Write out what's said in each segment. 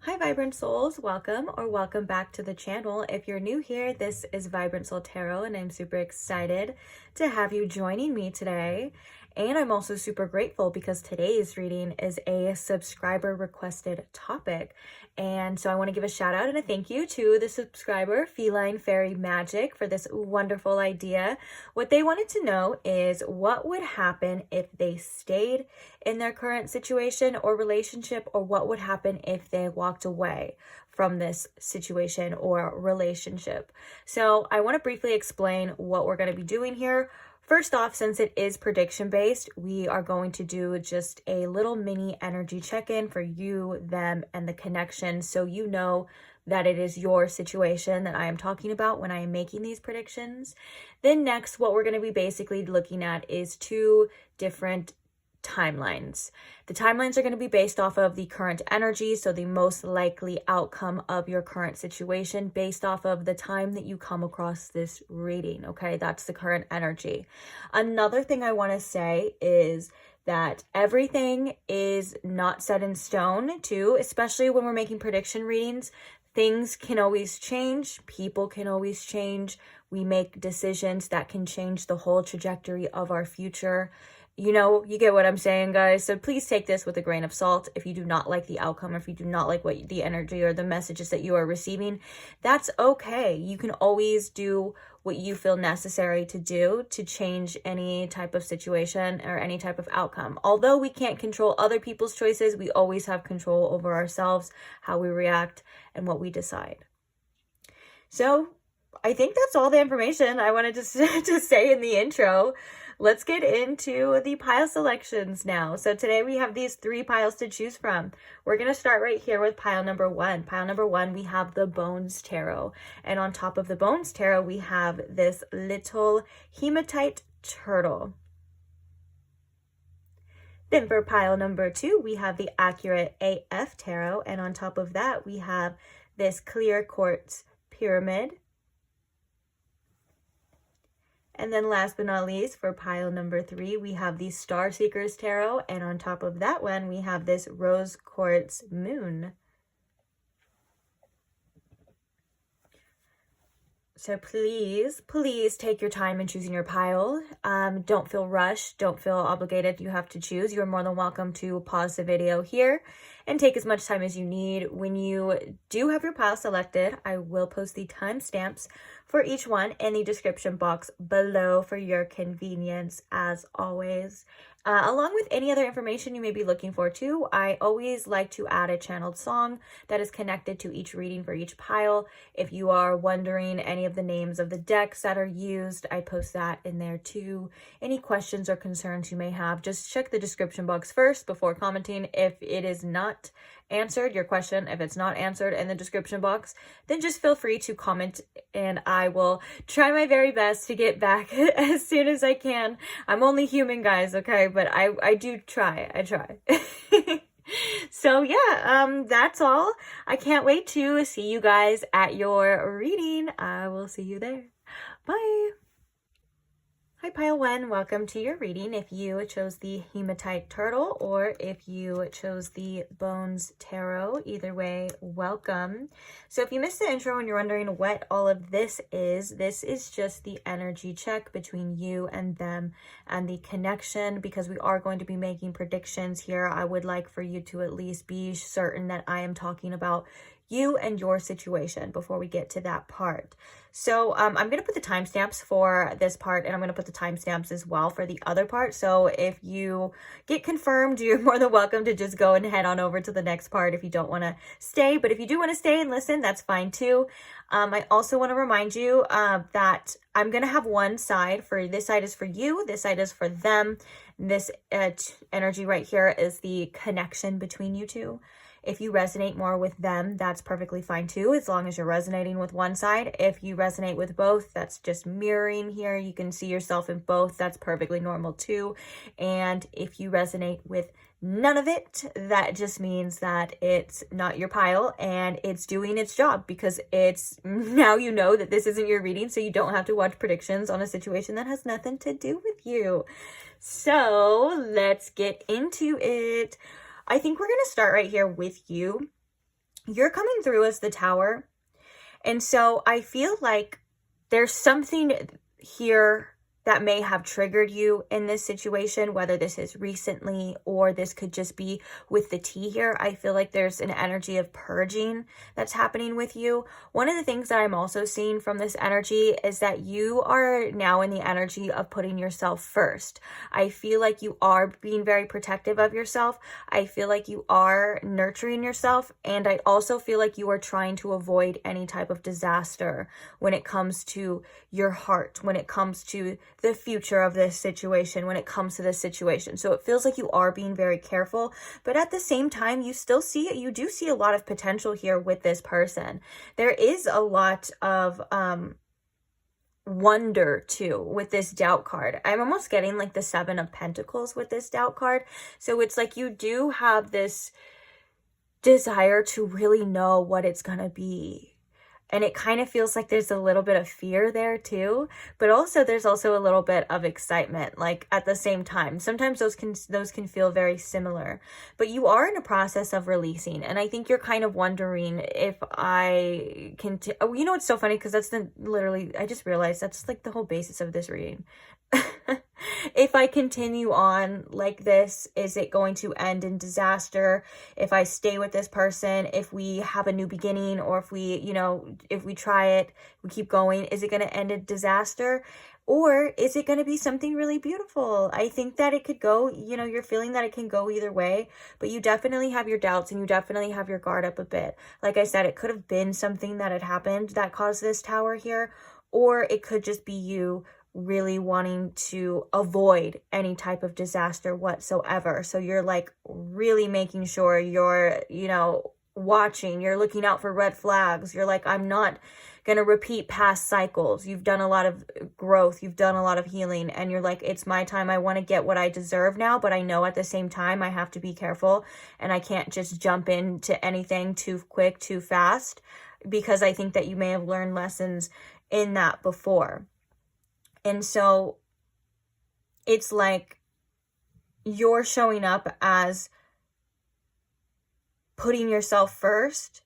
Hi Vibrant Souls, welcome or welcome back to the channel. If you're new here, this is VibrantSoulTarot and I'm super excited to have you joining me today. And I'm also super grateful because today's reading is a subscriber requested topic. And so I want to give a shout out and a thank you to the subscriber, Feline Fairy Magic, for this wonderful idea. What they wanted to know is what would happen if they stayed in their current situation or relationship, or what would happen if they walked away from this situation or relationship. So I want to briefly explain what we're going to be doing here. First off, since it is prediction based, we are going to do just a little mini energy check-in for you, them, and the connection, so you know that it is your situation that I am talking about when I am making these predictions. Then next, what we're going to be basically looking at is two different timelines. The timelines are going to be based off of the current energy, so the most likely outcome of your current situation based off of the time that you come across this reading, okay? That's the current energy. Another thing I want to say is that everything is not set in stone too, especially when we're making prediction readings. Things can always change, people can always change. We make decisions that can change the whole trajectory of our future. You know, you get what I'm saying, guys. So please take this with a grain of salt. If you do not like the outcome, or if you do not like what the energy or the messages that you are receiving, that's okay. You can always do what you feel necessary to do to change any type of situation or any type of outcome. Although we can't control other people's choices, we always have control over ourselves, how we react, and what we decide. So I think that's all the information I wanted to say in the intro. Let's get into the pile selections now. So today we have these three piles to choose from. We're going to start right here with pile number one. Pile number one, we have the Bones Tarot. And on top of the Bones Tarot, we have this little hematite turtle. Then for pile number two, we have the Accurate AF Tarot. And on top of that, we have this clear quartz pyramid. And then last but not least, for pile number three, we have the Star Seekers Tarot. And on top of that one, we have this Rose Quartz Moon. So please, please take your time in choosing your pile. Don't feel rushed. Don't feel obligated. You have to choose. You're more than welcome to pause the video here and take as much time as you need. When you do have your pile selected, I will post the timestamps for each one in the description box below for your convenience, as always. Along with any other information you may be looking for too, I always like to add a channeled song that is connected to each reading for each pile. If you are wondering any of the names of the decks that are used, I post that in there too. Any questions or concerns you may have, just check the description box first before commenting. If it is not answered, your question, if it's not answered in the description box, then just feel free to comment and I will try my very best to get back as soon as I can. I'm only human, guys, okay? But I do try. I try. So yeah, that's all. I can't wait to see you guys at your reading. I will see you there. Bye. Hi pile one, welcome to your reading. If you chose the hematite turtle or if you chose the Bones Tarot, either way, welcome. So if you missed the intro and you're wondering what all of this is just the energy check between you and them and the connection. Because we are going to be making predictions here, I would like for you to at least be certain that I am talking about you and your situation before we get to that part. So I'm going to put the timestamps for this part, and I'm going to put the timestamps as well for the other part. So if you get confirmed, you're more than welcome to just go and head on over to the next part if you don't want to stay. But if you do want to stay and listen, that's fine too. I also want to remind you that I'm going to have one side. For this side is for you, this side is for them. This energy right here is the connection between you two. If you resonate more with them, that's perfectly fine too, as long as you're resonating with one side. If you resonate with both, that's just mirroring here. You can see yourself in both. That's perfectly normal too. And if you resonate with none of it, that just means that it's not your pile and it's doing its job, because it's now you know that this isn't your reading, so you don't have to watch predictions on a situation that has nothing to do with you. So let's get into it. I think we're going to start right here with you. you're coming through as the Tower. And so I feel like there's something here that may have triggered you in this situation, whether this is recently or this could just be with the tea here. I feel like there's an energy of purging that's happening with you. One of the things that I'm also seeing from this energy is that you are now in the energy of putting yourself first. I feel like you are being very protective of yourself. I feel like you are nurturing yourself. And I also feel like you are trying to avoid any type of disaster when it comes to your heart, when it comes to the future of this situation, when it comes to this situation. So it feels like you are being very careful, but at the same time, you do see a lot of potential here with this person. There is a lot of wonder too with this doubt card. I'm almost getting like the 7 of Pentacles with this doubt card. So it's like you do have this desire to really know what it's gonna be. And it kind of feels like there's a little bit of fear there too, but also there's also a little bit of excitement, like at the same time. Sometimes those can feel very similar, but you are in a process of releasing. And I think you're kind of wondering if I can, you know, it's so funny because that's literally, I just realized that's like the whole basis of this reading. If I continue on like this, is it going to end in disaster? If I stay with this person, if we have a new beginning, or if we, you know, if we try it, we keep going, is it going to end in disaster? Or is it going to be something really beautiful? I think that it could go, you know, you're feeling that it can go either way, but you definitely have your doubts and you definitely have your guard up a bit. Like I said, it could have been something that had happened that caused this Tower here, or it could just be you really wanting to avoid any type of disaster whatsoever. So you're like really making sure you're, you know, watching, you're looking out for red flags. You're like, I'm not going to repeat past cycles. You've done a lot of growth. You've done a lot of healing, and you're like, it's my time. I want to get what I deserve now, but I know at the same time I have to be careful and I can't just jump into anything too quick, too fast, because I think that you may have learned lessons in that before. And so it's like you're showing up as putting yourself first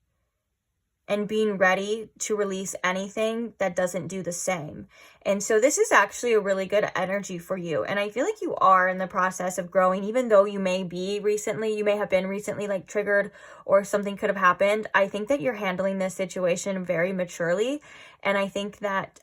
and being ready to release anything that doesn't do the same. And so this is actually a really good energy for you. And I feel like you are in the process of growing, even though you may have been recently like triggered or something could have happened. I think that you're handling this situation very maturely. And I think that,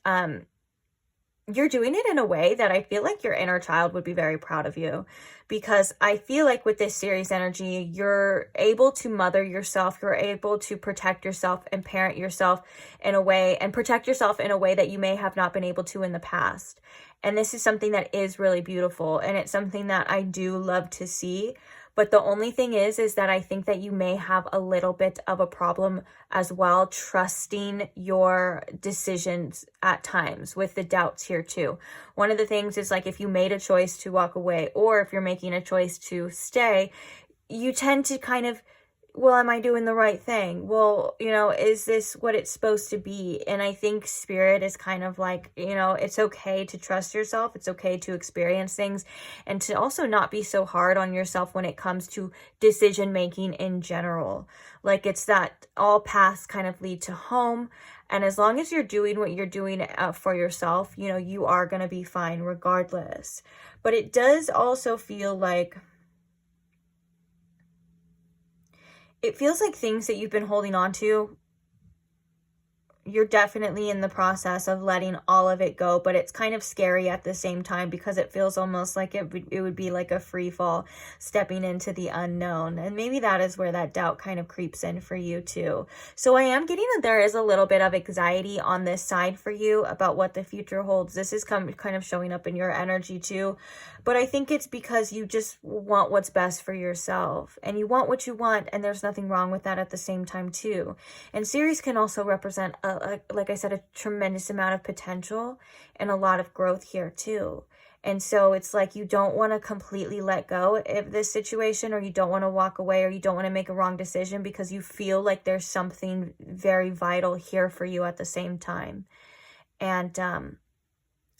you're doing it in a way that I feel like your inner child would be very proud of you, because I feel like with this series energy, you're able to mother yourself, you're able to protect yourself and parent yourself in a way, and protect yourself in a way that you may have not been able to in the past. And this is something that is really beautiful, and it's something that I do love to see. But the only thing is that I think that you may have a little bit of a problem as well, trusting your decisions at times with the doubts here too. One of the things is like if you made a choice to walk away, or if you're making a choice to stay, you tend to kind of, well, am I doing the right thing? Well, you know, is this what it's supposed to be? And I think Spirit is kind of like, you know, it's okay to trust yourself. It's okay to experience things, and to also not be so hard on yourself when it comes to decision making in general. Like it's that all paths kind of lead to home. And as long as you're doing what you're doing for yourself, you know, you are going to be fine regardless. But it does also feel like, it feels like things that you've been holding on to, you're definitely in the process of letting all of it go, but it's kind of scary at the same time, because it feels almost like it would be like a free fall, stepping into the unknown. And maybe that is where that doubt kind of creeps in for you too. So I am getting that there is a little bit of anxiety on this side for you about what the future holds. This is kind of showing up in your energy too. But I think it's because you just want what's best for yourself, and you want what you want, and there's nothing wrong with that at the same time too. And Ceres can also represent, like I said, a tremendous amount of potential and a lot of growth here too. And so it's like you don't want to completely let go of this situation, or you don't want to walk away, or you don't want to make a wrong decision because you feel like there's something very vital here for you at the same time. And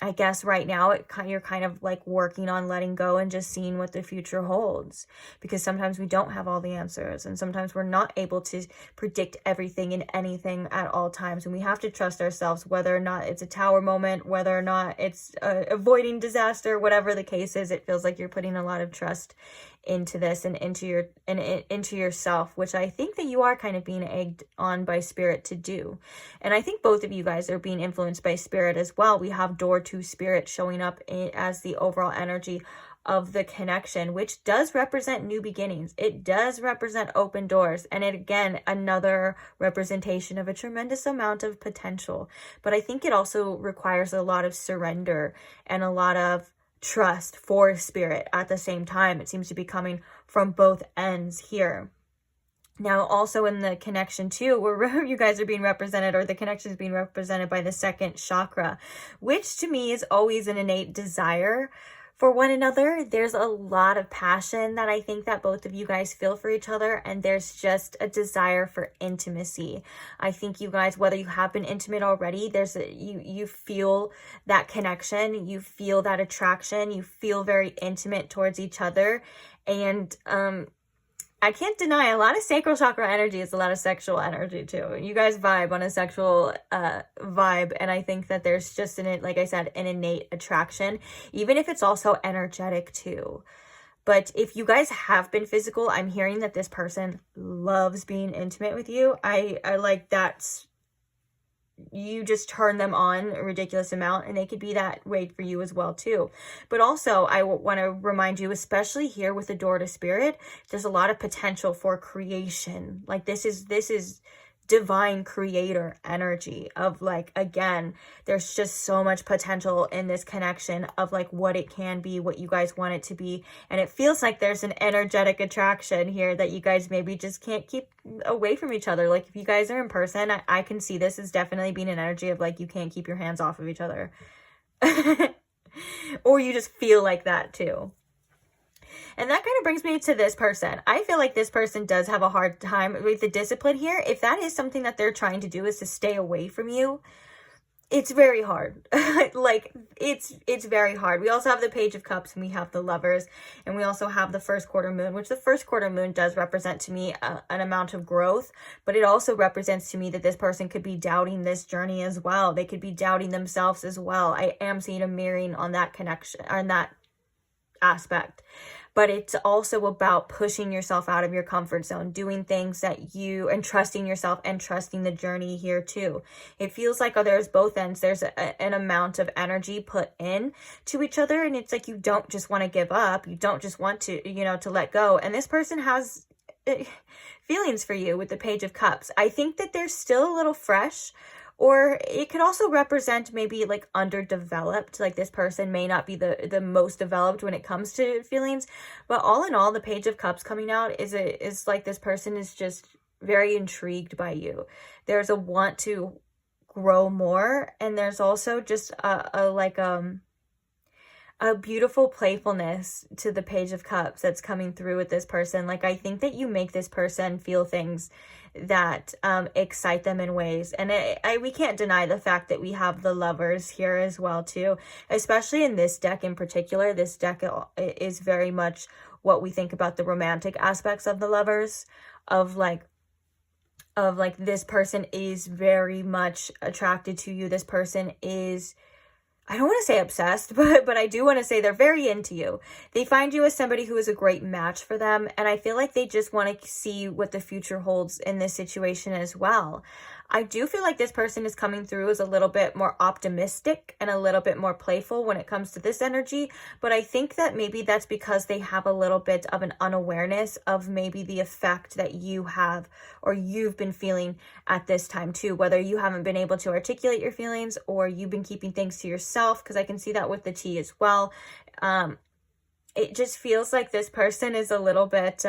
I guess right now you're kind of like working on letting go and just seeing what the future holds, because sometimes we don't have all the answers, and sometimes we're not able to predict everything and anything at all times, and we have to trust ourselves, whether or not it's a tower moment, whether or not it's avoiding disaster, whatever the case is. It feels like you're putting a lot of trust into this and into yourself, which I think that you are kind of being egged on by spirit to do. And I think both of you guys are being influenced by spirit as well. We have door to spirit showing up as the overall energy of the connection, which does represent new beginnings. It does represent open doors, and it, again, another representation of a tremendous amount of potential. But I think it also requires a lot of surrender and a lot of trust for spirit at the same time. It seems to be coming from both ends here. Now, also in the connection too, where you guys are being represented, or the connection is being represented by the second chakra, which to me is always an innate desire for one another. There's a lot of passion that I think that both of you guys feel for each other, and there's just a desire for intimacy. I think you guys, whether you have been intimate already, you feel that connection, you feel that attraction, you feel very intimate towards each other. And I can't deny a lot of sacral chakra energy is a lot of sexual energy too. You guys vibe on a sexual vibe, and I think that there's just like I said, an innate attraction, even if it's also energetic too. But if you guys have been physical, I'm hearing that this person loves being intimate with you. I like that's, you just turn them on a ridiculous amount, and they could be that way for you as well too. But also I want to remind you, especially here with the door to spirit, there's a lot of potential for creation. Like this is divine creator energy of, like, again, there's just so much potential in this connection of like what it can be, what you guys want it to be. And it feels like there's an energetic attraction here that you guys maybe just can't keep away from each other. Like if you guys are in person, I can see this as definitely being an energy of like you can't keep your hands off of each other. Or you just feel like that too. And that kind of brings me to this person. I feel like this person does have a hard time with the discipline here. If that is something that they're trying to do, is to stay away from you, it's very hard. Like it's very hard. We also have the Page of Cups, and we have the Lovers, and we also have the first quarter moon, which the first quarter moon does represent to me an amount of growth, but it also represents to me that this person could be doubting this journey as well. They could be doubting themselves as well. I am seeing a mirroring on that connection, on that aspect. But it's also about pushing yourself out of your comfort zone, doing things that and trusting yourself and trusting the journey here too. It feels like there's both ends. There's an amount of energy put in to each other, and it's like you don't just want to give up. You don't just want to, to let go. And this person has feelings for you with the Page of Cups. I think that they're still a little fresh. Or it could also represent maybe like underdeveloped, like this person may not be the most developed when it comes to feelings. But all in all, the Page of Cups coming out is like this person is just very intrigued by you. There's a want to grow more, and there's also just a beautiful playfulness to the Page of Cups that's coming through with this person. Like I think that you make this person feel things that excite them in ways, and we can't deny the fact that we have the Lovers here as well too, especially in this deck in particular. This deck is very much what we think about the romantic aspects of the Lovers, of like this person is very much attracted to you. This person is, I don't want to say obsessed, but I do want to say they're very into you. They find you as somebody who is a great match for them, and I feel like they just want to see what the future holds in this situation as well. I do feel like this person is coming through as a little bit more optimistic and a little bit more playful when it comes to this energy, but I think that maybe that's because they have a little bit of an unawareness of maybe the effect that you have or you've been feeling at this time too, whether you haven't been able to articulate your feelings or you've been keeping things to yourself, because I can see that with the T as well. It just feels like this person is a little bit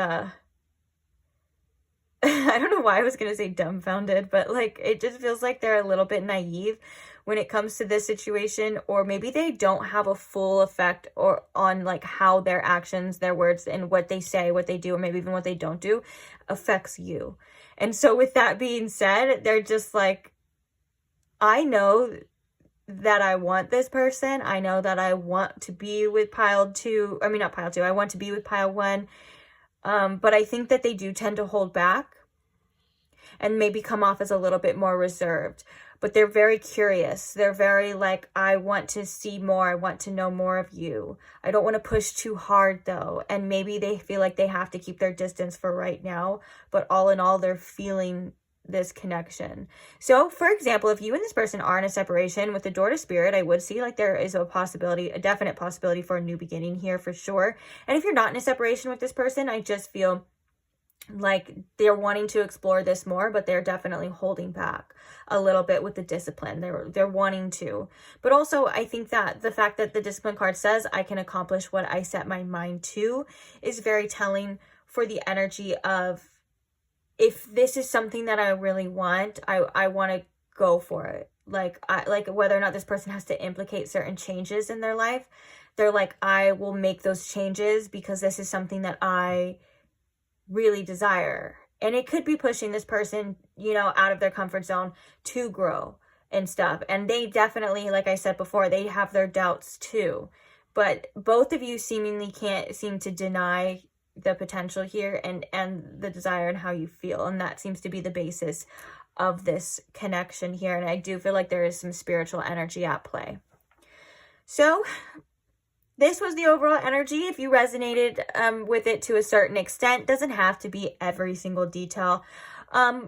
I don't know why I was going to say dumbfounded, but like it just feels like they're a little bit naive when it comes to this situation, or maybe they don't have a full effect or on like how their actions, their words, and what they say, what they do, or maybe even what they don't do affects you. And so with that being said, they're just like, I know that I want this person. I know that I want to be with pile 2. I mean, not pile 2. I want to be with pile 1. But I think that they do tend to hold back and maybe come off as a little bit more reserved. But they're very curious. They're very like, I want to see more. I want to know more of you. I don't want to push too hard though. And maybe they feel like they have to keep their distance for right now. But all in all, they're feeling this connection. So for example, if you and this person are in a separation with the door to spirit, I would see like there is a possibility, a definite possibility for a new beginning here for sure. And if you're not in a separation with this person, I just feel like they're wanting to explore this more, but they're definitely holding back a little bit with the discipline. They're wanting to. But also I think that the fact that the discipline card says I can accomplish what I set my mind to is very telling for the energy of, if this is something that I really want, I want to go for it. Like whether or not this person has to implicate certain changes in their life, they're like, I will make those changes because this is something that I really desire. And it could be pushing this person, you know, out of their comfort zone to grow and stuff. And they definitely, like I said before, they have their doubts too. But both of you seemingly can't seem to deny the potential here and the desire and how you feel. And that seems to be the basis of this connection here. And I do feel like there is some spiritual energy at play. So this was the overall energy. If you resonated with it to a certain extent, doesn't have to be every single detail.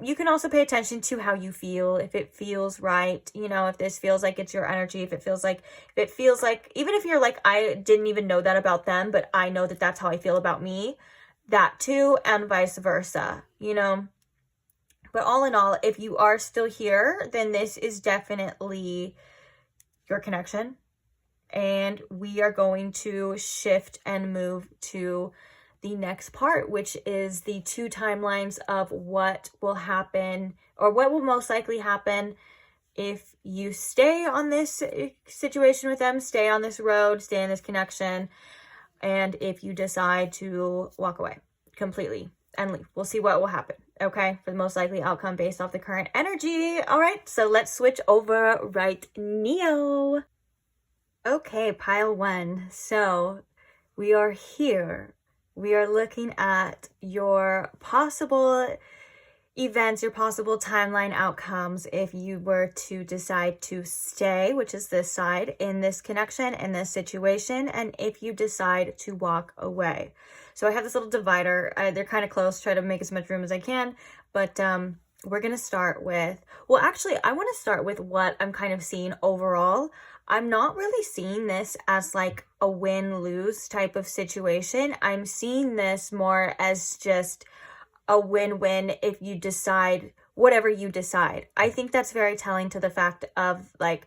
You can also pay attention to how you feel, if it feels right, you know, if this feels like it's your energy, if it feels like, even if you're like, I didn't even know that about them, but I know that that's how I feel about me, that too, and vice versa, you know. But all in all, if you are still here, then this is definitely your connection. And we are going to shift and move to the next part, which is the 2 timelines of what will happen, or what will most likely happen if you stay on this situation with them, stay on this road, stay in this connection, and if you decide to walk away completely and leave. We'll see what will happen, okay, for the most likely outcome based off the current energy. All right, so let's switch over right now. Okay, pile 1. So we are here. We are looking at your possible events, your possible timeline outcomes if you were to decide to stay, which is this side, in this connection, in this situation, and if you decide to walk away. So I have this little divider. They're kind of close. Try to make as much room as I can, but we're going to start with, well, actually, I want to start with what I'm kind of seeing overall. I'm not really seeing this as like a win-lose type of situation. I'm seeing this more as just a win-win if you decide whatever you decide. I think that's very telling to the fact of like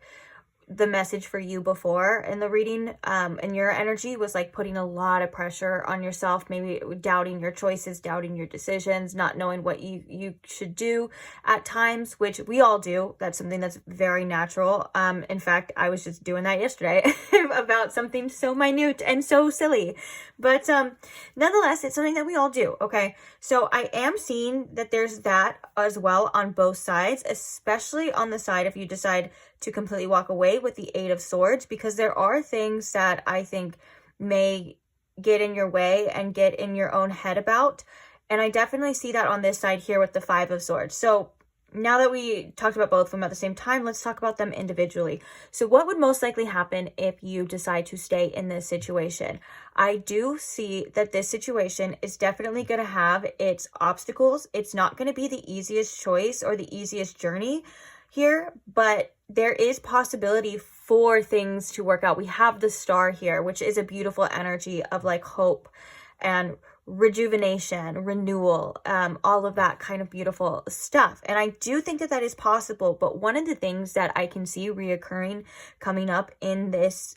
the message for you before in the reading, and your energy was like putting a lot of pressure on yourself, maybe doubting your choices, doubting your decisions, not knowing what you should do at times, which we all do. That's something that's very natural. In fact, I was just doing that yesterday about something so minute and so silly, but nonetheless, it's something that we all do. Okay, so I am seeing that there's that as well on both sides, especially on the side if you decide to completely walk away with the 8 of Swords, because there are things that I think may get in your way and get in your own head about. And I definitely see that on this side here with the 5 of Swords. So now that we talked about both of them at the same time, let's talk about them individually. So what would most likely happen if you decide to stay in this situation? I do see that this situation is definitely going to have its obstacles. It's not going to be the easiest choice or the easiest journey here, but there is possibility for things to work out. We have the Star here, which is a beautiful energy of like hope and rejuvenation, renewal, all of that kind of beautiful stuff. And I do think that that is possible. But one of the things that I can see reoccurring coming up in this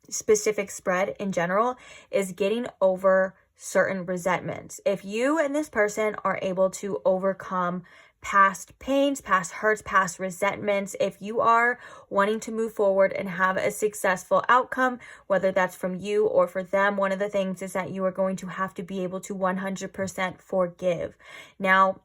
specific spread in general is getting over certain resentments. If you and this person are able to overcome past pains, past hurts, past resentments, if you are wanting to move forward and have a successful outcome, whether that's from you or for them, one of the things is that you are going to have to be able to 100% forgive. Now,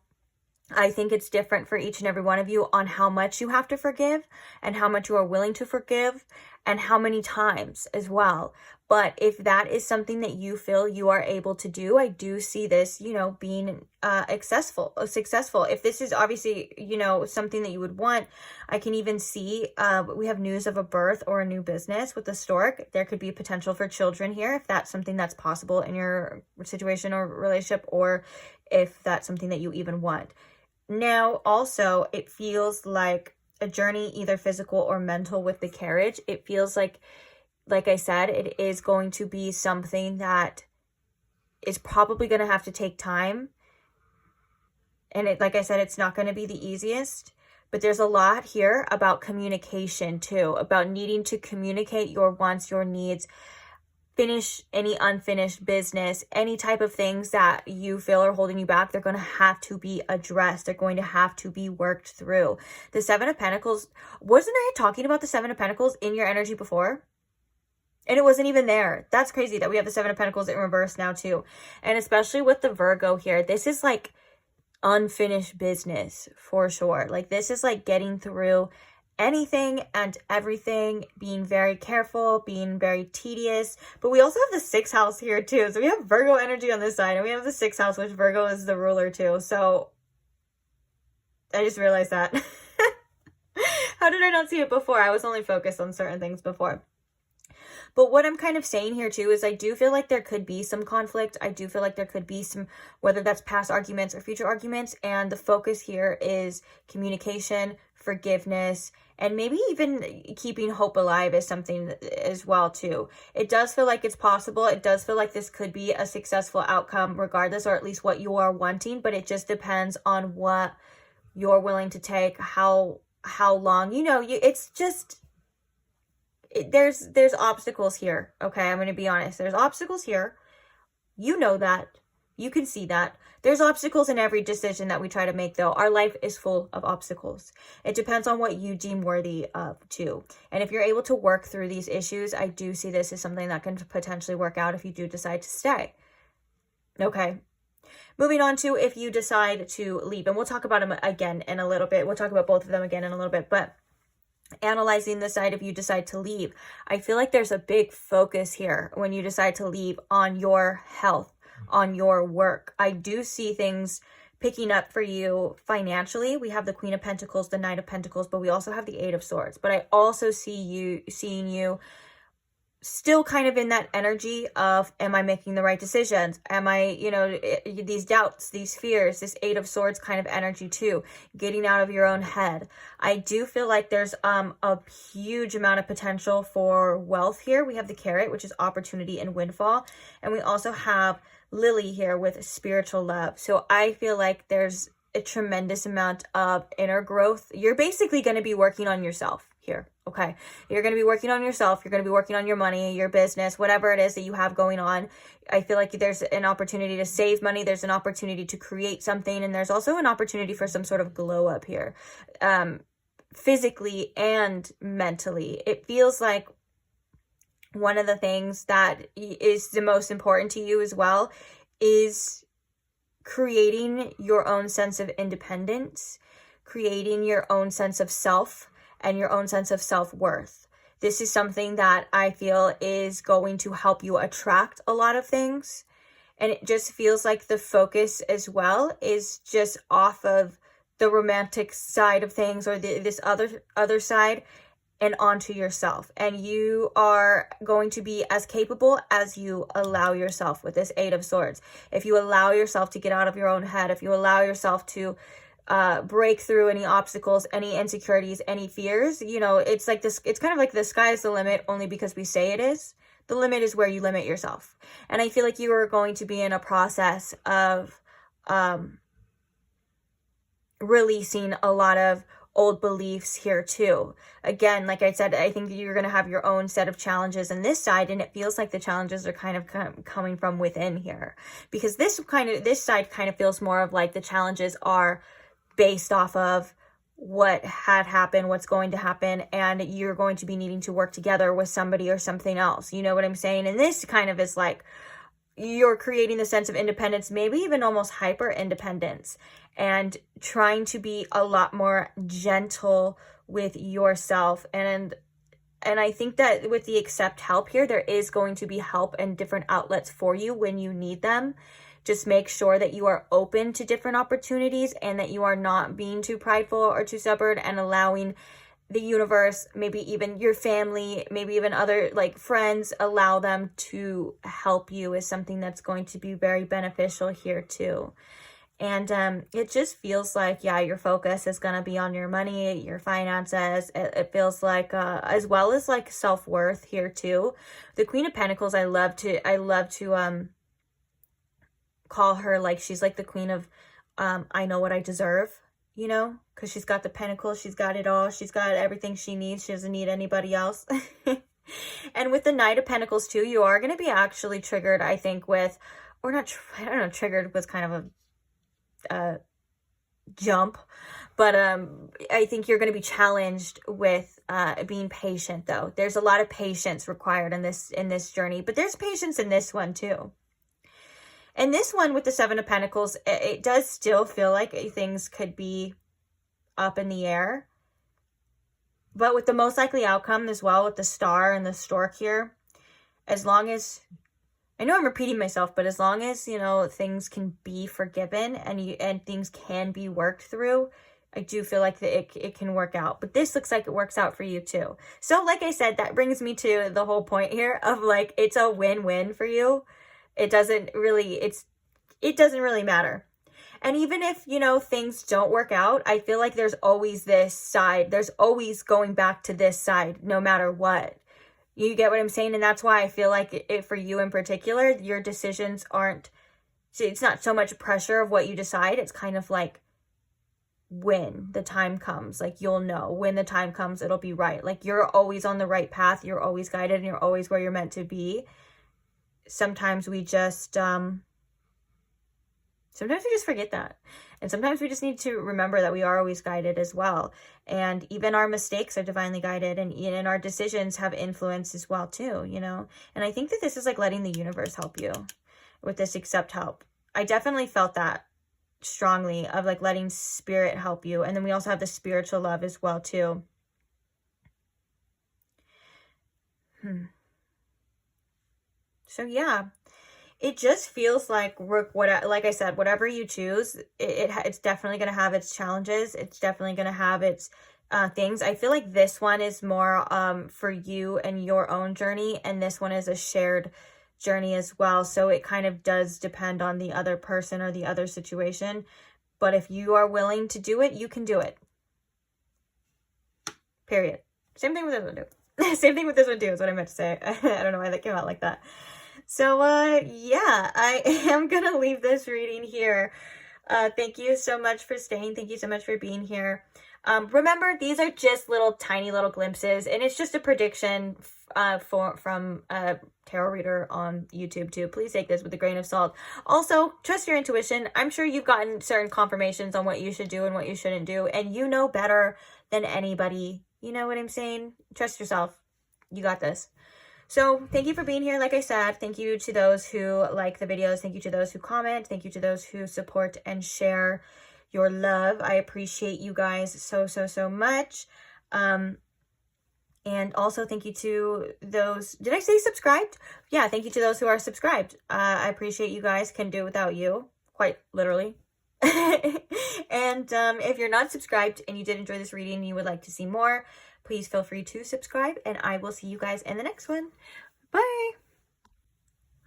I think it's different for each and every one of you on how much you have to forgive and how much you are willing to forgive and how many times as well. But if that is something that you feel you are able to do, I do see this, you know, being successful. If this is obviously, you know, something that you would want, I can even see we have news of a birth or a new business with the stork. There could be potential for children here if that's something that's possible in your situation or relationship, or if that's something that you even want. Now, also, it feels like a journey, either physical or mental, with the carriage. It feels like I said, it is going to be something that is probably going to have to take time. And like I said, it's not going to be the easiest. But there's a lot here about communication too, about needing to communicate your wants, your needs, finish any unfinished business, any type of things that you feel are holding you back. They're going to have to be addressed. They're going to have to be worked through. The Seven of Pentacles, wasn't I talking about the Seven of Pentacles in your energy before? And it wasn't even there. That's crazy that we have the Seven of Pentacles in reverse now too. And especially with the Virgo here, this is like unfinished business for sure. Like this is like getting through anything and everything, being very careful, being very tedious. But we also have the 6th house here too. So we have Virgo energy on this side, and we have the 6th house, which Virgo is the ruler too. So I just realized that. How did I not see it before? I was only focused on certain things before. But what I'm kind of saying here too is I do feel like there could be some conflict. I do feel like there could be some, whether that's past arguments or future arguments. And the focus here is communication, forgiveness, and maybe even keeping hope alive is something as well too. It does feel like it's possible. It does feel like this could be a successful outcome regardless, or at least what you are wanting. But it just depends on what you're willing to take, how long, you know, it's just... There's obstacles here, okay? I'm going to be honest. There's obstacles here. You know that. You can see that. There's obstacles in every decision that we try to make, though. Our life is full of obstacles. It depends on what you deem worthy of, too. And if you're able to work through these issues, I do see this as something that can potentially work out if you do decide to stay. Okay. Moving on to if you decide to leave. And we'll talk about them again in a little bit. We'll talk about both of them again in a little bit. But analyzing the side if you decide to leave, I feel like there's a big focus here when you decide to leave on your health, on your work. I do see things picking up for you financially. We have the Queen of Pentacles, the Knight of Pentacles, but we also have the Eight of Swords. But I also seeing you still kind of in that energy of, am I making the right decisions? Am I, you know, these doubts, these fears, this Eight of Swords kind of energy too, getting out of your own head. I do feel like there's a huge amount of potential for wealth here. We have the Carrot, which is opportunity and windfall. And we also have Lily here with spiritual love. So I feel like there's a tremendous amount of inner growth. You're basically going to be working on yourself here. Okay. You're going to be working on yourself. You're going to be working on your money, your business, whatever it is that you have going on. I feel like there's an opportunity to save money. There's an opportunity to create something. And there's also an opportunity for some sort of glow up here, physically and mentally. It feels like one of the things that is the most important to you as well is creating your own sense of independence, creating your own sense of self, and your own sense of self-worth. This is something that I feel is going to help you attract a lot of things. And it just feels like the focus as well is just off of the romantic side of things, or this other side, and onto yourself. And you are going to be as capable as you allow yourself with this Eight of Swords. If you allow yourself to get out of your own head, if you allow yourself to break through any obstacles, any insecurities, any fears, you know, it's like this, it's kind of like the sky is the limit only because we say it is. The limit is where you limit yourself. And I feel like you are going to be in a process of releasing a lot of old beliefs here too. Again, like I said, I think you're going to have your own set of challenges in this side, and it feels like the challenges are kind of coming from within here, because this side kind of feels more of like the challenges are based off of what had happened, what's going to happen, and you're going to be needing to work together with somebody or something else. You know what I'm saying? And this kind of is like, you're creating the sense of independence, maybe even almost hyper independence, and trying to be a lot more gentle with yourself. And I think that with the accept help here, there is going to be help and different outlets for you when you need them. Just make sure that you are open to different opportunities and that you are not being too prideful or too stubborn, and allowing the universe, maybe even your family, maybe even other like friends, allow them to help you is something that's going to be very beneficial here too. And it just feels like, yeah, your focus is going to be on your money, your finances. It feels like, as well as like self-worth here too. The Queen of Pentacles, I love to call her like, she's like the queen of, I know what I deserve, you know, because she's got the pentacles, she's got it all, she's got everything she needs, she doesn't need anybody else. And with the Knight of Pentacles too, you are going to be actually triggered, I think, with, or not, I don't know, triggered was kind of a jump, but I think you're going to be challenged with being patient though. There's a lot of patience required in this journey, but there's patience in this one too. And this one with the Seven of Pentacles, it does still feel like things could be up in the air. But with the most likely outcome as well, with the Star and the Stork here, as long as, I know I'm repeating myself, but as long as, you know, things can be forgiven and things can be worked through, I do feel like it can work out. But this looks like it works out for you too. So like I said, that brings me to the whole point here of like, it's a win-win for you. It doesn't really matter. And even if, you know, things don't work out, I feel like there's always this side. There's always going back to this side, no matter what. You get what I'm saying? And that's why I feel like it for you in particular, your decisions aren't, it's not so much pressure of what you decide. It's kind of like when the time comes, like you'll know when the time comes, it'll be right. Like you're always on the right path. You're always guided and you're always where you're meant to be. Sometimes we just forget that. And sometimes we just need to remember that we are always guided as well. And even our mistakes are divinely guided, and our decisions have influence as well too, you know? And I think that this is like letting the universe help you with this accept help. I definitely felt that strongly of like letting spirit help you. And then we also have the spiritual love as well too. So yeah, it just feels like like I said, whatever you choose, it's definitely going to have its challenges. It's definitely going to have its things. I feel like this one is more for you and your own journey, and this one is a shared journey as well. So it kind of does depend on the other person or the other situation. But if you are willing to do it, you can do it. Period. Same thing with this one too. Same thing with this one too is what I meant to say. I don't know why that came out like that. So, yeah, I am going to leave this reading here. Thank you so much for staying. Thank you so much for being here. Remember, these are just tiny little glimpses, and it's just a prediction from a tarot reader on YouTube too. Please take this with a grain of salt. Also, trust your intuition. I'm sure you've gotten certain confirmations on what you should do and what you shouldn't do, and you know better than anybody. You know what I'm saying? Trust yourself. You got this. So thank you for being here. Like I said, thank you to those who like the videos. Thank you to those who comment. Thank you to those who support and share your love. I appreciate you guys so much. And also thank you to those, did I say subscribed? Yeah, thank you to those who are subscribed. I appreciate you guys. Can do without you, quite literally. And if you're not subscribed and you did enjoy this reading and you would like to see more, please feel free to subscribe, and I will see you guys in the next one. Bye!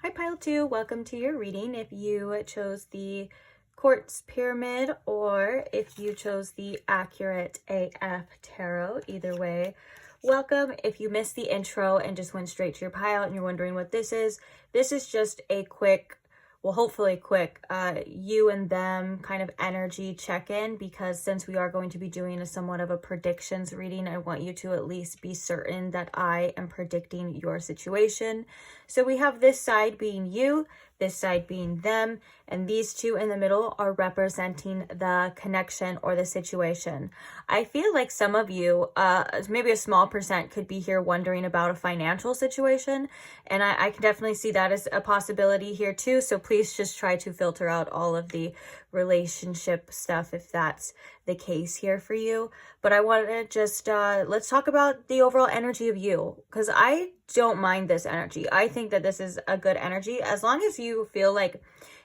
Hi, Pile 2. Welcome to your reading. If you chose the Quartz Pyramid or if you chose the Accurate AF Tarot, either way, welcome. If you missed the intro and just went straight to your pile and you're wondering what this is just a quick, well, hopefully quick, you and them kind of energy check-in, because since we are going to be doing a somewhat of a predictions reading, I want you to at least be certain that I am predicting your situation. So we have this side being you, this side being them, and these two in the middle are representing the connection or the situation. I feel like some of you, maybe a small percent, could be here wondering about a financial situation, and I can definitely see that as a possibility here too, so please just try to filter out all of the relationship stuff if that's the case here for you. But I want to just let's talk about the overall energy of you, because I don't mind this energy. I think that this is a good energy as long as you feel like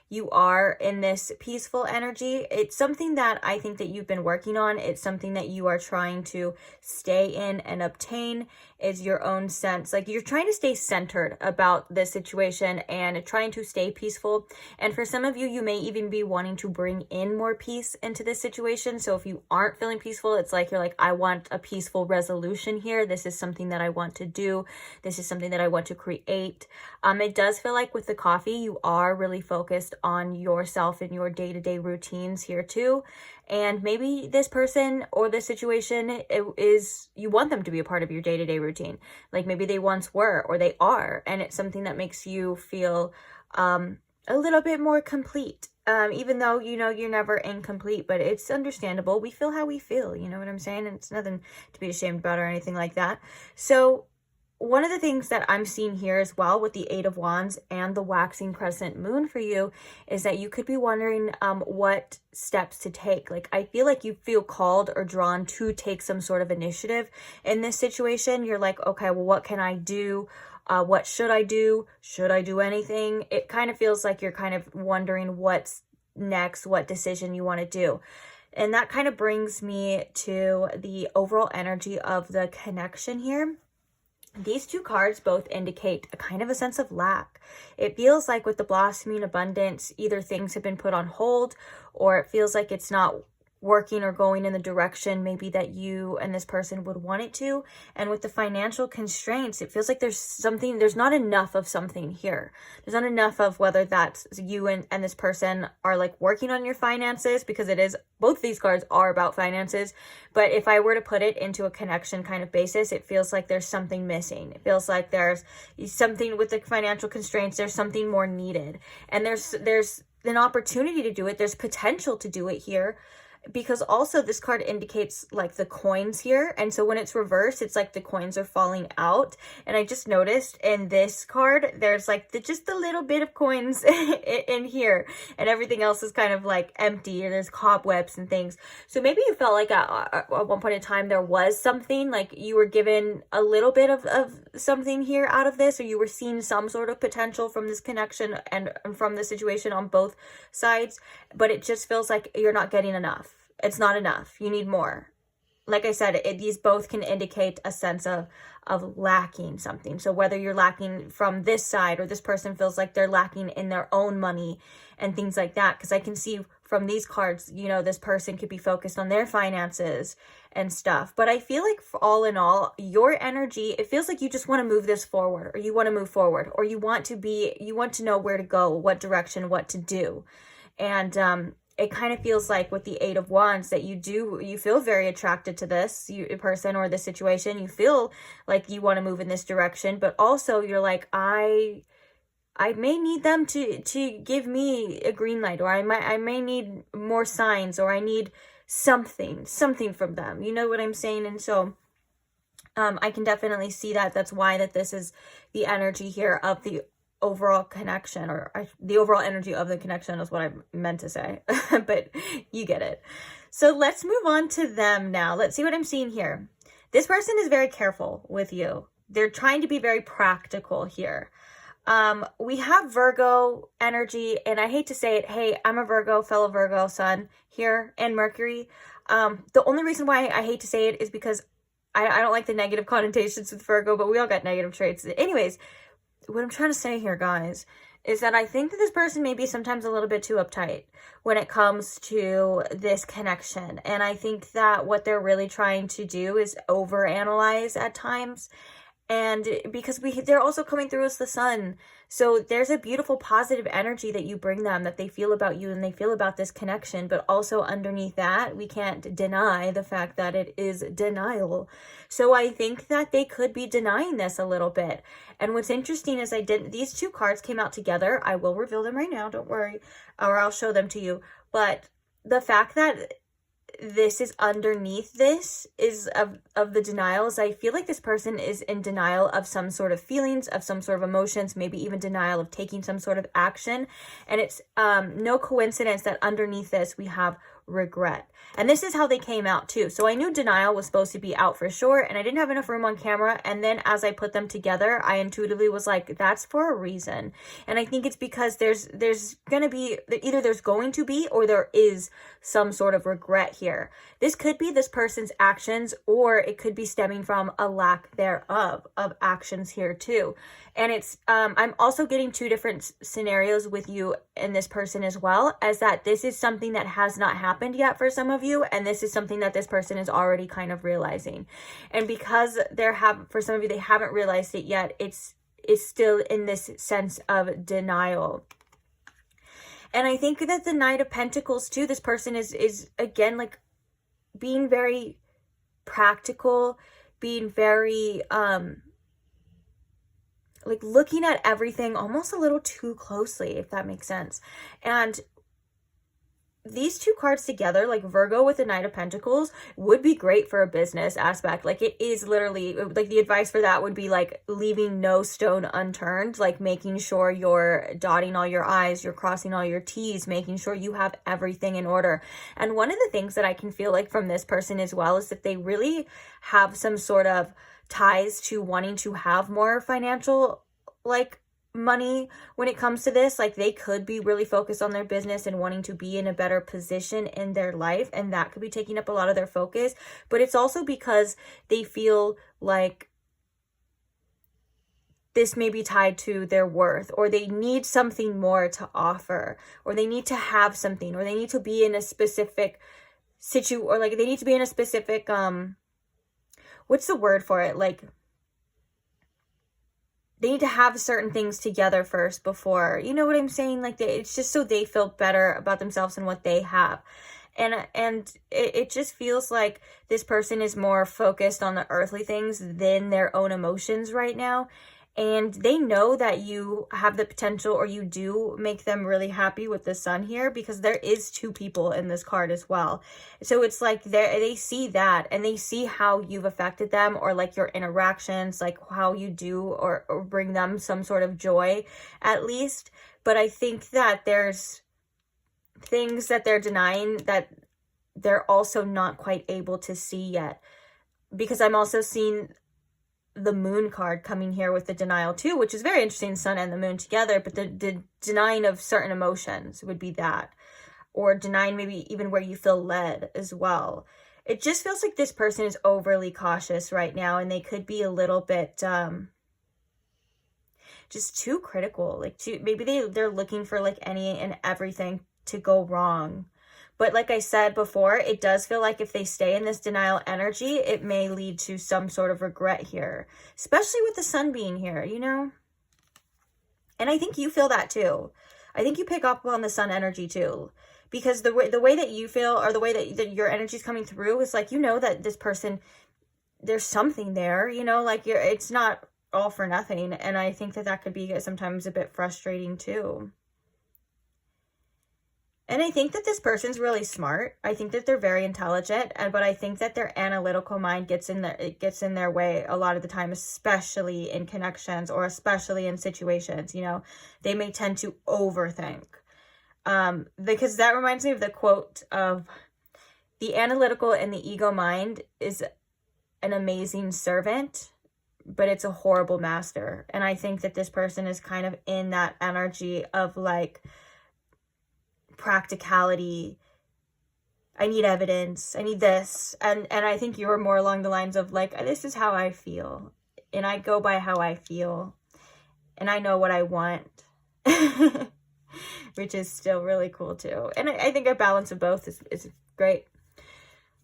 you are in this peaceful energy. It's something that I think that you've been working on. It's something that you are trying to stay in and obtain, is your own sense. Like, you're trying to stay centered about this situation and trying to stay peaceful. And for some of you, you may even be wanting to bring in more peace into this situation. So if you aren't feeling peaceful, it's like you're like, I want a peaceful resolution here. This is something that I want to do. This is something that I want to create. It does feel like with the coffee, you are really focused on yourself and your day-to-day routines here too. And maybe this person or this situation is, you want them to be a part of your day-to-day routine. Like maybe they once were, or they are, and it's something that makes you feel a little bit more complete. Even though, you know, you're never incomplete, but it's understandable. We feel how we feel, you know what I'm saying? And it's nothing to be ashamed about or anything like that. So one of the things that I'm seeing here as well with the Eight of Wands and the waxing crescent moon for you is that you could be wondering what steps to take. Like, I feel like you feel called or drawn to take some sort of initiative in this situation. You're like, okay, well, what can I do? What should I do? Should I do anything? It kind of feels like you're kind of wondering what's next, what decision you want to do. And that kind of brings me to the overall energy of the connection here. These two cards both indicate a kind of a sense of lack. It feels like with the blossoming abundance, either things have been put on hold, or it feels like it's not working or going in the direction maybe that you and this person would want it to. And with the financial constraints, it feels like there's not enough of something here. There's not enough of whether that's you and this person are like working on your finances, because it is, both of these cards are about finances. But if I were to put it into a connection kind of basis, it feels like there's something missing. It feels like there's something with the financial constraints, there's something more needed. And there's an opportunity to do it. There's potential to do it here. Because also this card indicates like the coins here, and so when it's reversed, it's like the coins are falling out. And I just noticed in this card there's like just a little bit of coins in here, and everything else is kind of like empty, and there's cobwebs and things. So maybe you felt like at one point in time there was something, like you were given a little bit of something here out of this, or you were seeing some sort of potential from this connection and from the situation on both sides, but it just feels like you're not getting enough. It's not enough. You need more. Like I said, these both can indicate a sense of lacking something. So whether you're lacking from this side, or this person feels like they're lacking in their own money and things like that. Because I can see from these cards, you know, this person could be focused on their finances and stuff. But I feel like all in all, your energy, it feels like you just want to move this forward, or you want to move forward, or you want to know where to go, what direction, what to do. And it kind of feels like with the Eight of Wands that you feel very attracted to this person or this situation. You feel like you want to move in this direction, but also you're like, I may need them to give me a green light, or I may need more signs, or I need something from them. You know what I'm saying? And so I can definitely see that. That's why that this is the energy here of the overall connection, or the overall energy of the connection is what I meant to say, but you get it. So let's move on to them now. Let's see what I'm seeing here. This person is very careful with you. They're trying to be very practical here. We have Virgo energy, and I hate to say it. Hey, I'm a Virgo, fellow Virgo sun here, and Mercury. The only reason why I hate to say it is because I don't like the negative connotations with Virgo, but we all got negative traits. Anyways, what I'm trying to say here, guys, is that I think that this person may be sometimes a little bit too uptight when it comes to this connection. And I think that what they're really trying to do is overanalyze at times. And because they're also coming through as the sun. So there's a beautiful positive energy that you bring them, that they feel about you and they feel about this connection. But also underneath that, we can't deny the fact that it is denial. So I think that they could be denying this a little bit. And what's interesting is these two cards came out together. I will reveal them right now, don't worry, or I'll show them to you. But the fact that this is underneath this is of the denials. I feel like this person is in denial of some sort of feelings, of some sort of emotions, maybe even denial of taking some sort of action. And it's no coincidence that underneath this we have regret. And this is how they came out too. So I knew denial was supposed to be out for sure, and I didn't have enough room on camera. And then as I put them together, I intuitively was like, that's for a reason. And I think it's because there's going to be, either there's going to be, or there is some sort of regret here. This could be this person's actions, or it could be stemming from a lack thereof of actions here too. And it's, I'm also getting two different scenarios with you and this person as well, as that this is something that has not happened yet for some of you, and this is something that this person is already kind of realizing. And because for some of you, they haven't realized it yet, it's still in this sense of denial. And I think that the Knight of Pentacles too, this person is again, like, being very practical, being very, like, looking at everything almost a little too closely, if that makes sense. And these two cards together, like Virgo with the Knight of Pentacles, would be great for a business aspect. Like, it is literally, like, the advice for that would be like leaving no stone unturned, like making sure you're dotting all your I's, you're crossing all your T's, making sure you have everything in order. And one of the things that I can feel like from this person as well is that they really have some sort of ties to wanting to have more financial, like, money when it comes to this. Like, they could be really focused on their business and wanting to be in a better position in their life, and that could be taking up a lot of their focus. But it's also because they feel like this may be tied to their worth, or they need something more to offer, or they need to have something, or they need to be in a specific or like they need to be in a specific what's the word for it, like, they need to have certain things together first before, you know what I'm saying? Like, it's just so they feel better about themselves and what they have. And it just feels like this person is more focused on the earthly things than their own emotions right now. And they know that you have the potential, or you do make them really happy with the sun here, because there is two people in this card as well. So it's like they see that, and they see how you've affected them, or like your interactions, like how you do or bring them some sort of joy at least. But I think that there's things that they're denying that they're also not quite able to see yet, because I'm also seeing the moon card coming here with the denial too, which is very interesting, sun and the moon together. But the denying of certain emotions would be that, or denying maybe even where you feel led as well. It just feels like this person is overly cautious right now, and they could be a little bit just too critical, like maybe they're looking for like any and everything to go wrong. But like I said before, it does feel like if they stay in this denial energy, it may lead to some sort of regret here, especially with the sun being here, you know? And I think you feel that too. I think you pick up on the sun energy too, because the way that you feel, or the way that your energy is coming through, is like, you know, that this person, there's something there, you know, like it's not all for nothing. And I think that could be sometimes a bit frustrating too. And I think that this person's really smart. I think that they're very intelligent, but I think that their analytical mind gets in their way a lot of the time, especially in connections, or especially in situations. You know, they may tend to overthink. Because that reminds me of the quote of, the analytical and the ego mind is an amazing servant, but it's a horrible master. And I think that this person is kind of in that energy of like, practicality. I need evidence. I need this. And I think you were more along the lines of like, this is how I feel, and I go by how I feel, and I know what I want, which is still really cool too. And I think a balance of both is great.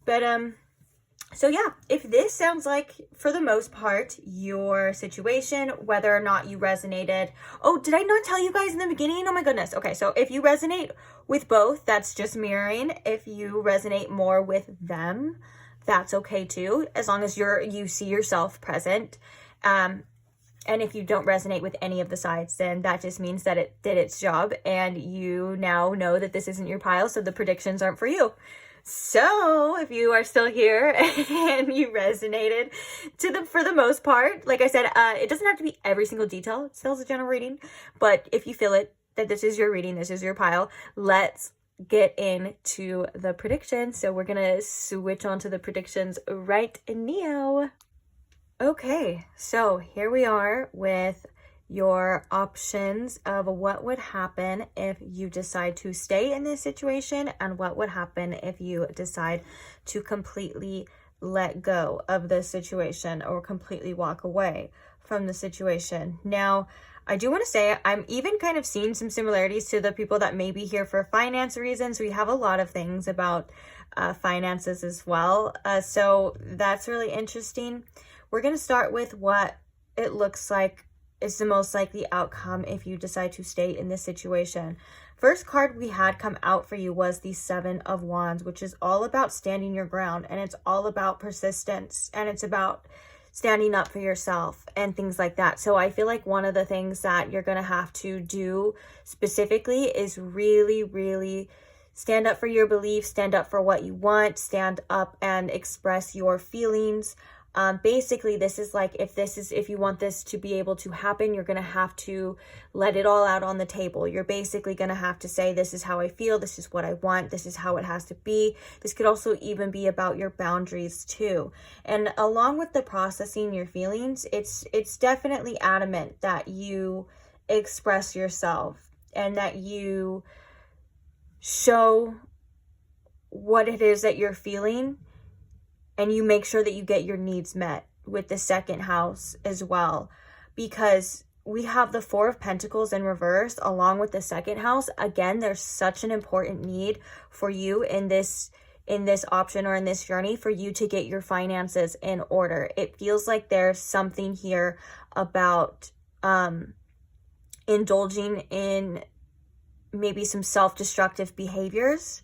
But So yeah, if this sounds like, for the most part, your situation, whether or not you resonated. Oh, did I not tell you guys in the beginning? Oh my goodness. Okay, so if you resonate with both, that's just mirroring. If you resonate more with them, that's okay too, as long as you see yourself present. And if you don't resonate with any of the sides, then that just means that it did its job and you now know that this isn't your pile, so the predictions aren't for you. So if you are still here and you resonated for the most part, like I said, it doesn't have to be every single detail. It still is a general reading, but if you feel it, that this is your reading, this is your pile, let's get into the predictions. So we're gonna switch on to the predictions right now. Okay, so here we are with your options of what would happen if you decide to stay in this situation and what would happen if you decide to completely let go of this situation or completely walk away from the situation. Now, I do want to say I'm even kind of seeing some similarities to the people that may be here for finance reasons. We have a lot of things about finances as well. So that's really interesting. We're going to start with what it looks like is the most likely outcome if you decide to stay in this situation. First card we had come out for you was the Seven of Wands, which is all about standing your ground, and it's all about persistence, and it's about standing up for yourself and things like that. So I feel like one of the things that you're going to have to do specifically is really, really stand up for your beliefs, stand up for what you want, stand up and express your feelings. Basically, this is like, if you want this to be able to happen, you're going to have to let it all out on the table. You're basically going to have to say, this is how I feel. This is what I want. This is how it has to be. This could also even be about your boundaries too. And along with the processing your feelings, it's definitely adamant that you express yourself and that you show what it is that you're feeling. And you make sure that you get your needs met with the second house as well. Because we have the Four of Pentacles in reverse along with the second house. Again, there's such an important need for you in this option or in this journey for you to get your finances in order. It feels like there's something here about indulging in maybe some self-destructive behaviors.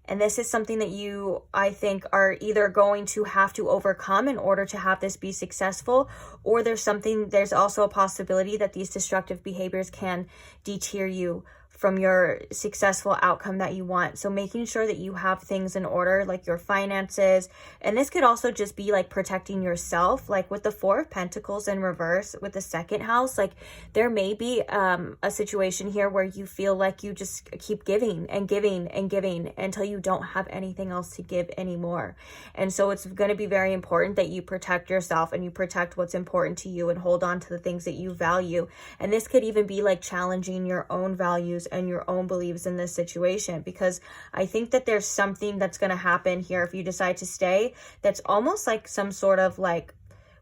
And this is something that you, I think, are either going to have to overcome in order to have this be successful, or there's also a possibility that these destructive behaviors can deter you from your successful outcome that you want. So making sure that you have things in order, like your finances. And this could also just be like protecting yourself, like with the Four of Pentacles in reverse with the second house. Like there may be a situation here where you feel like you just keep giving and giving and giving until you don't have anything else to give anymore. And so it's going to be very important that you protect yourself and you protect what's important to you and hold on to the things that you value. And this could even be like challenging your own values and your own beliefs in this situation, because I think that there's something that's going to happen here if you decide to stay that's almost like some sort of like,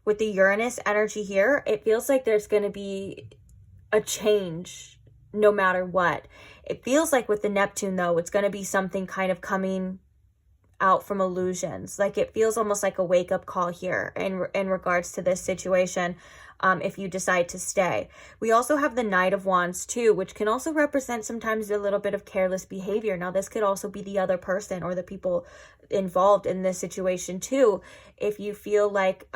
with the Uranus energy here, it feels like there's going to be a change no matter what. It feels like with the Neptune though, it's going to be something kind of coming out from illusions. Like it feels almost like a wake-up call here in regards to this situation. If you decide to stay. We also have the Knight of Wands too, which can also represent sometimes a little bit of careless behavior. Now this could also be the other person or the people involved in this situation too. If you feel like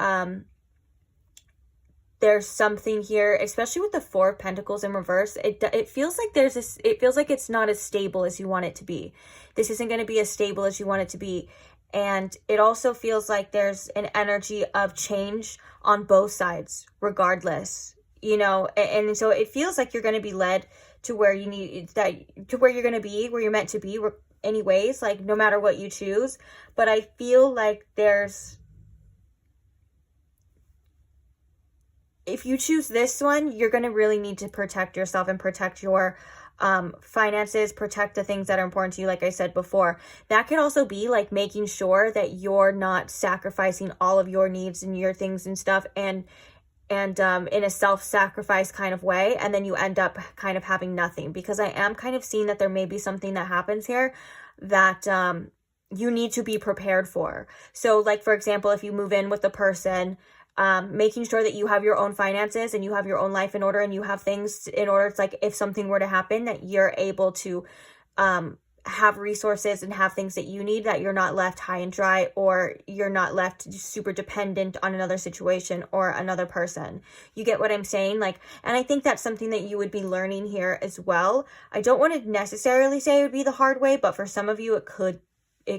there's something here, especially with the Four of Pentacles in reverse, it feels like it feels like it's not as stable as you want it to be. This isn't going to be as stable as you want it to be. And it also feels like there's an energy of change on both sides, regardless, you know, and so it feels like you're going to be led to where you need that, to where you're going to be, where you're meant to be anyways, like no matter what you choose. But I feel like if you choose this one, you're going to really need to protect yourself and protect your finances, protect the things that are important to you. Like I said before, that could also be like making sure that you're not sacrificing all of your needs and your things and stuff and in a self-sacrifice kind of way, and then you end up kind of having nothing. Because I am kind of seeing that there may be something that happens here that you need to be prepared for. So like, for example, if you move in with a person, making sure that you have your own finances and you have your own life in order and you have things in order. It's like if something were to happen, that you're able to have resources and have things that you need, that you're not left high and dry, or you're not left super dependent on another situation or another person. You get what I'm saying? Like, and I think that's something that you would be learning here as well. I don't want to necessarily say it would be the hard way, but for some of you, it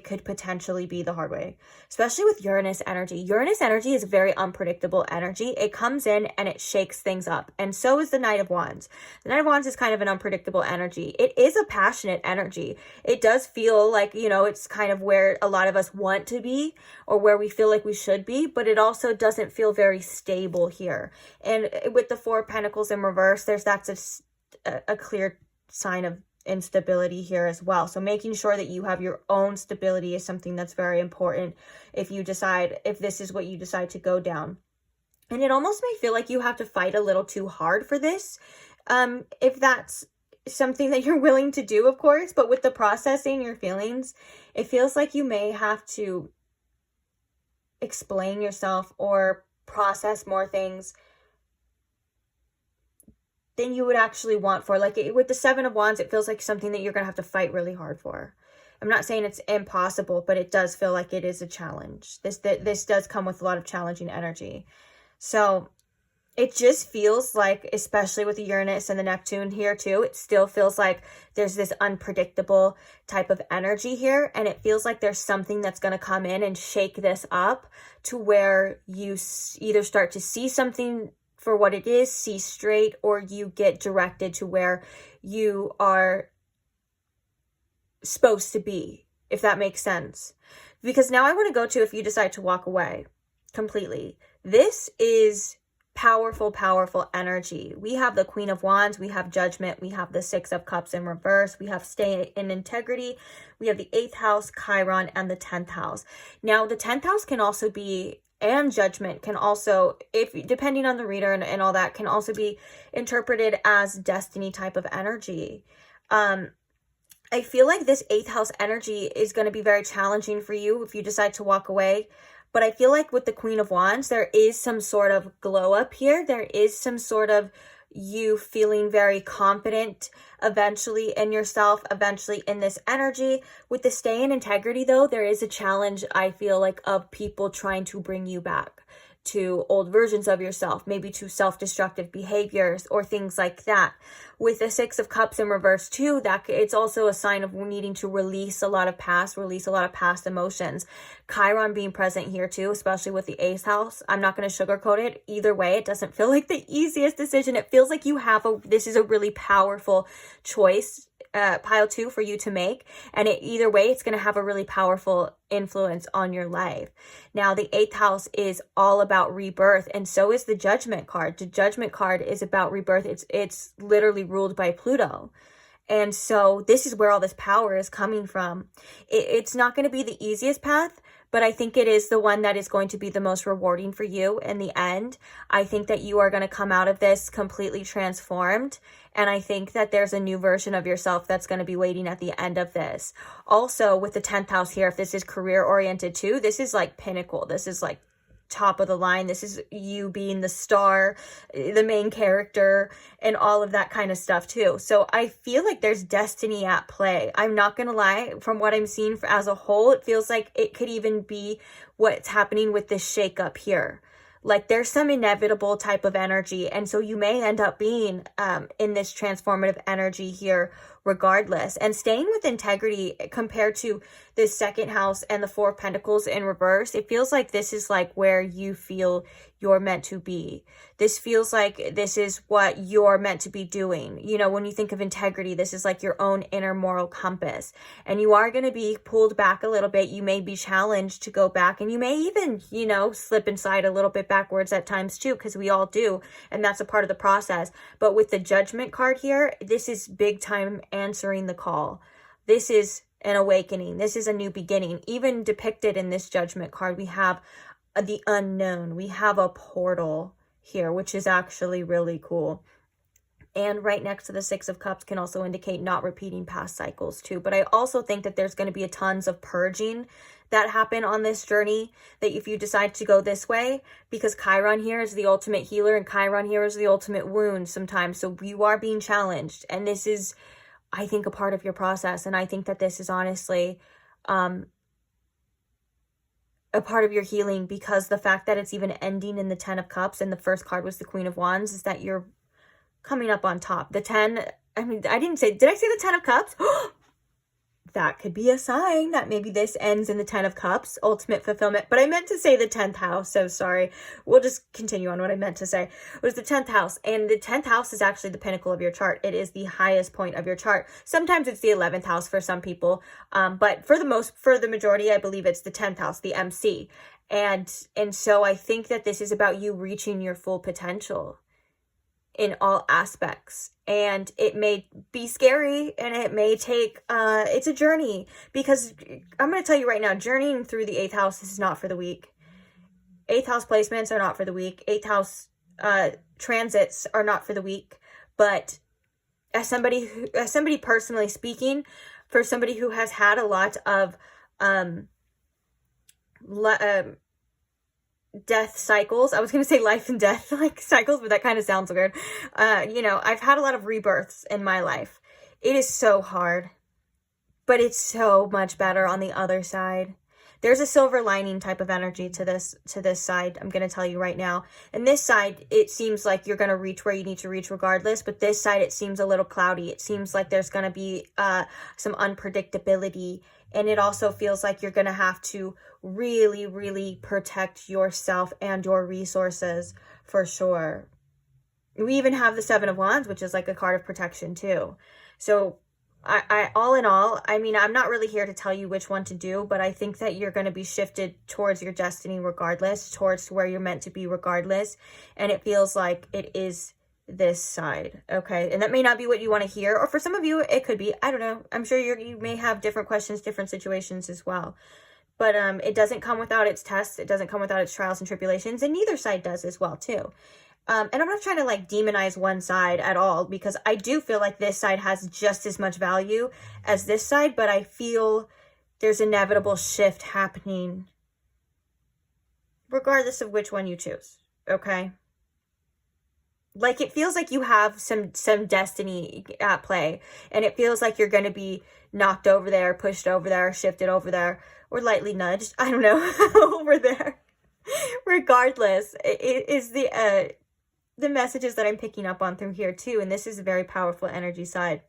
could potentially be the hard way, especially with Uranus energy. Uranus energy is a very unpredictable energy. It comes in and it shakes things up. And so is the Knight of Wands. The Knight of Wands is kind of an unpredictable energy. It is a passionate energy. It does feel like, you know, it's kind of where a lot of us want to be or where we feel like we should be, but it also doesn't feel very stable here. And with the Four of Pentacles in reverse, that's a clear sign of instability here as well. So making sure that you have your own stability is something that's very important if this is what you decide to go down. And it almost may feel like you have to fight a little too hard for this, if that's something that you're willing to do, of course. But with the processing your feelings, it feels like you may have to explain yourself or process more things than you would actually want for. Like with the Seven of Wands, it feels like something that you're going to have to fight really hard for. I'm not saying it's impossible, but it does feel like it is a challenge. This does come with a lot of challenging energy. So it just feels like, especially with the Uranus and the Neptune here too, it still feels like there's this unpredictable type of energy here. And it feels like there's something that's going to come in and shake this up to where you either start to see something for what it is, see straight, or you get directed to where you are supposed to be, if that makes sense. Because now I want to go to if you decide to walk away completely. This is powerful, powerful energy. We have the Queen of Wands, we have Judgment, we have the Six of Cups in reverse, we have Stay in Integrity, we have the 8th house, Chiron, and the 10th house. Now, the 10th house can also be, and Judgment can also, if depending on the reader and all that, can also be interpreted as destiny type of energy. I feel like this 8th house energy is going to be very challenging for you if you decide to walk away. But I feel like with the Queen of Wands, there is some sort of glow up here. There is some sort of you feeling very confident eventually in yourself, eventually in this energy. With the Stay in Integrity though, there is a challenge, I feel like, of people trying to bring you back to old versions of yourself, maybe to self-destructive behaviors or things like that. With the Six of Cups in reverse too, that it's also a sign of needing to release a lot of past emotions. Chiron being present here too, especially with the 8th house. I'm not going to sugarcoat it. Either way, it doesn't feel like the easiest decision. It feels like this is a really powerful choice, pile 2 for you to make, and either way it's going to have a really powerful influence on your life. Now the 8th house is all about rebirth, and so is the Judgment card. The Judgment card is about rebirth. It's literally ruled by Pluto. And so this is where all this power is coming from. It's not going to be the easiest path, but I think it is the one that is going to be the most rewarding for you in the end. I think that you are going to come out of this completely transformed. And I think that there's a new version of yourself that's going to be waiting at the end of this. Also, with the 10th house here, if this is career oriented too, this is like pinnacle. This is like top of the line. This is you being the star, the main character, and all of that kind of stuff too. So I feel like there's destiny at play. I'm not gonna lie, from what I'm seeing as a whole, it feels like it could even be what's happening with this shakeup here. Like there's some inevitable type of energy, and so you may end up being in this transformative energy here regardless. And staying with integrity compared to the 2nd house and the 4 of Pentacles in reverse, it feels like this is like where you feel you're meant to be. This feels like this is what you're meant to be doing. You know, when you think of integrity, this is like your own inner moral compass. And you are going to be pulled back a little bit. You may be challenged to go back, and you may even, you know, slip inside a little bit backwards at times too, because we all do. And that's a part of the process. But with the Judgment card here, this is big time answering the call. This is an awakening. This is a new beginning. Even depicted in this Judgment card, we have the unknown. We have a portal here, which is actually really cool. And right next to the Six of Cups can also indicate not repeating past cycles too. But I also think that there's going to be a tons of purging that happen on this journey, that if you decide to go this way, because Chiron here is the ultimate healer and Chiron here is the ultimate wound sometimes. So you are being challenged. And this is, I think, a part of your process. And I think that this is honestly a part of your healing, because the fact that it's even ending in the 10 of Cups and the first card was the Queen of Wands is that you're coming up on top. The 10, I mean, I didn't say, did I say the 10 of Cups? That could be a sign that maybe this ends in the 10 of Cups, ultimate fulfillment. But I meant to say the 10th house, so sorry. We'll just continue on what I meant to say. It was the 10th house, and the 10th house is actually the pinnacle of your chart. It is the highest point of your chart. Sometimes it's the 11th house for some people, but for the majority, I believe it's the 10th house, the MC. And so I think that this is about you reaching your full potential in all aspects, and it may be scary, and it may take it's a journey, because I'm going to tell you right now, journeying through the 8th house is not for the weak. 8th house placements are not for the weak. 8th house transits are not for the weak. But as somebody personally speaking, for somebody who has had a lot of death cycles, I was going to say life and death like cycles, but that kind of sounds weird. You know, I've had a lot of rebirths in my life. It is so hard, but it's so much better on the other side. There's a silver lining type of energy to this side, I'm going to tell you right now. And this side, it seems like you're going to reach where you need to reach regardless, but this side, it seems a little cloudy. It seems like there's going to be some unpredictability, and it also feels like you're going to have to really, really protect yourself and your resources for sure. We even have the 7 of Wands, which is like a card of protection too. So I all in all, I mean, I'm not really here to tell you which one to do, but I think that you're going to be shifted towards your destiny regardless, towards where you're meant to be regardless. And it feels like it is this side. Okay. And that may not be what you want to hear, or for some of you, it could be, I don't know. I'm sure you may have different questions, different situations as well. But it doesn't come without its tests. It doesn't come without its trials and tribulations, and neither side does as well too. And I'm not trying to like demonize one side at all, because I do feel like this side has just as much value as this side, but I feel there's inevitable shift happening regardless of which one you choose. Okay. Like, it feels like you have some destiny at play, and it feels like you're going to be knocked over there, pushed over there, shifted over there, or lightly nudged. I don't know, over there. Regardless, it is the messages that I'm picking up on through here too. And this is a very powerful energy side.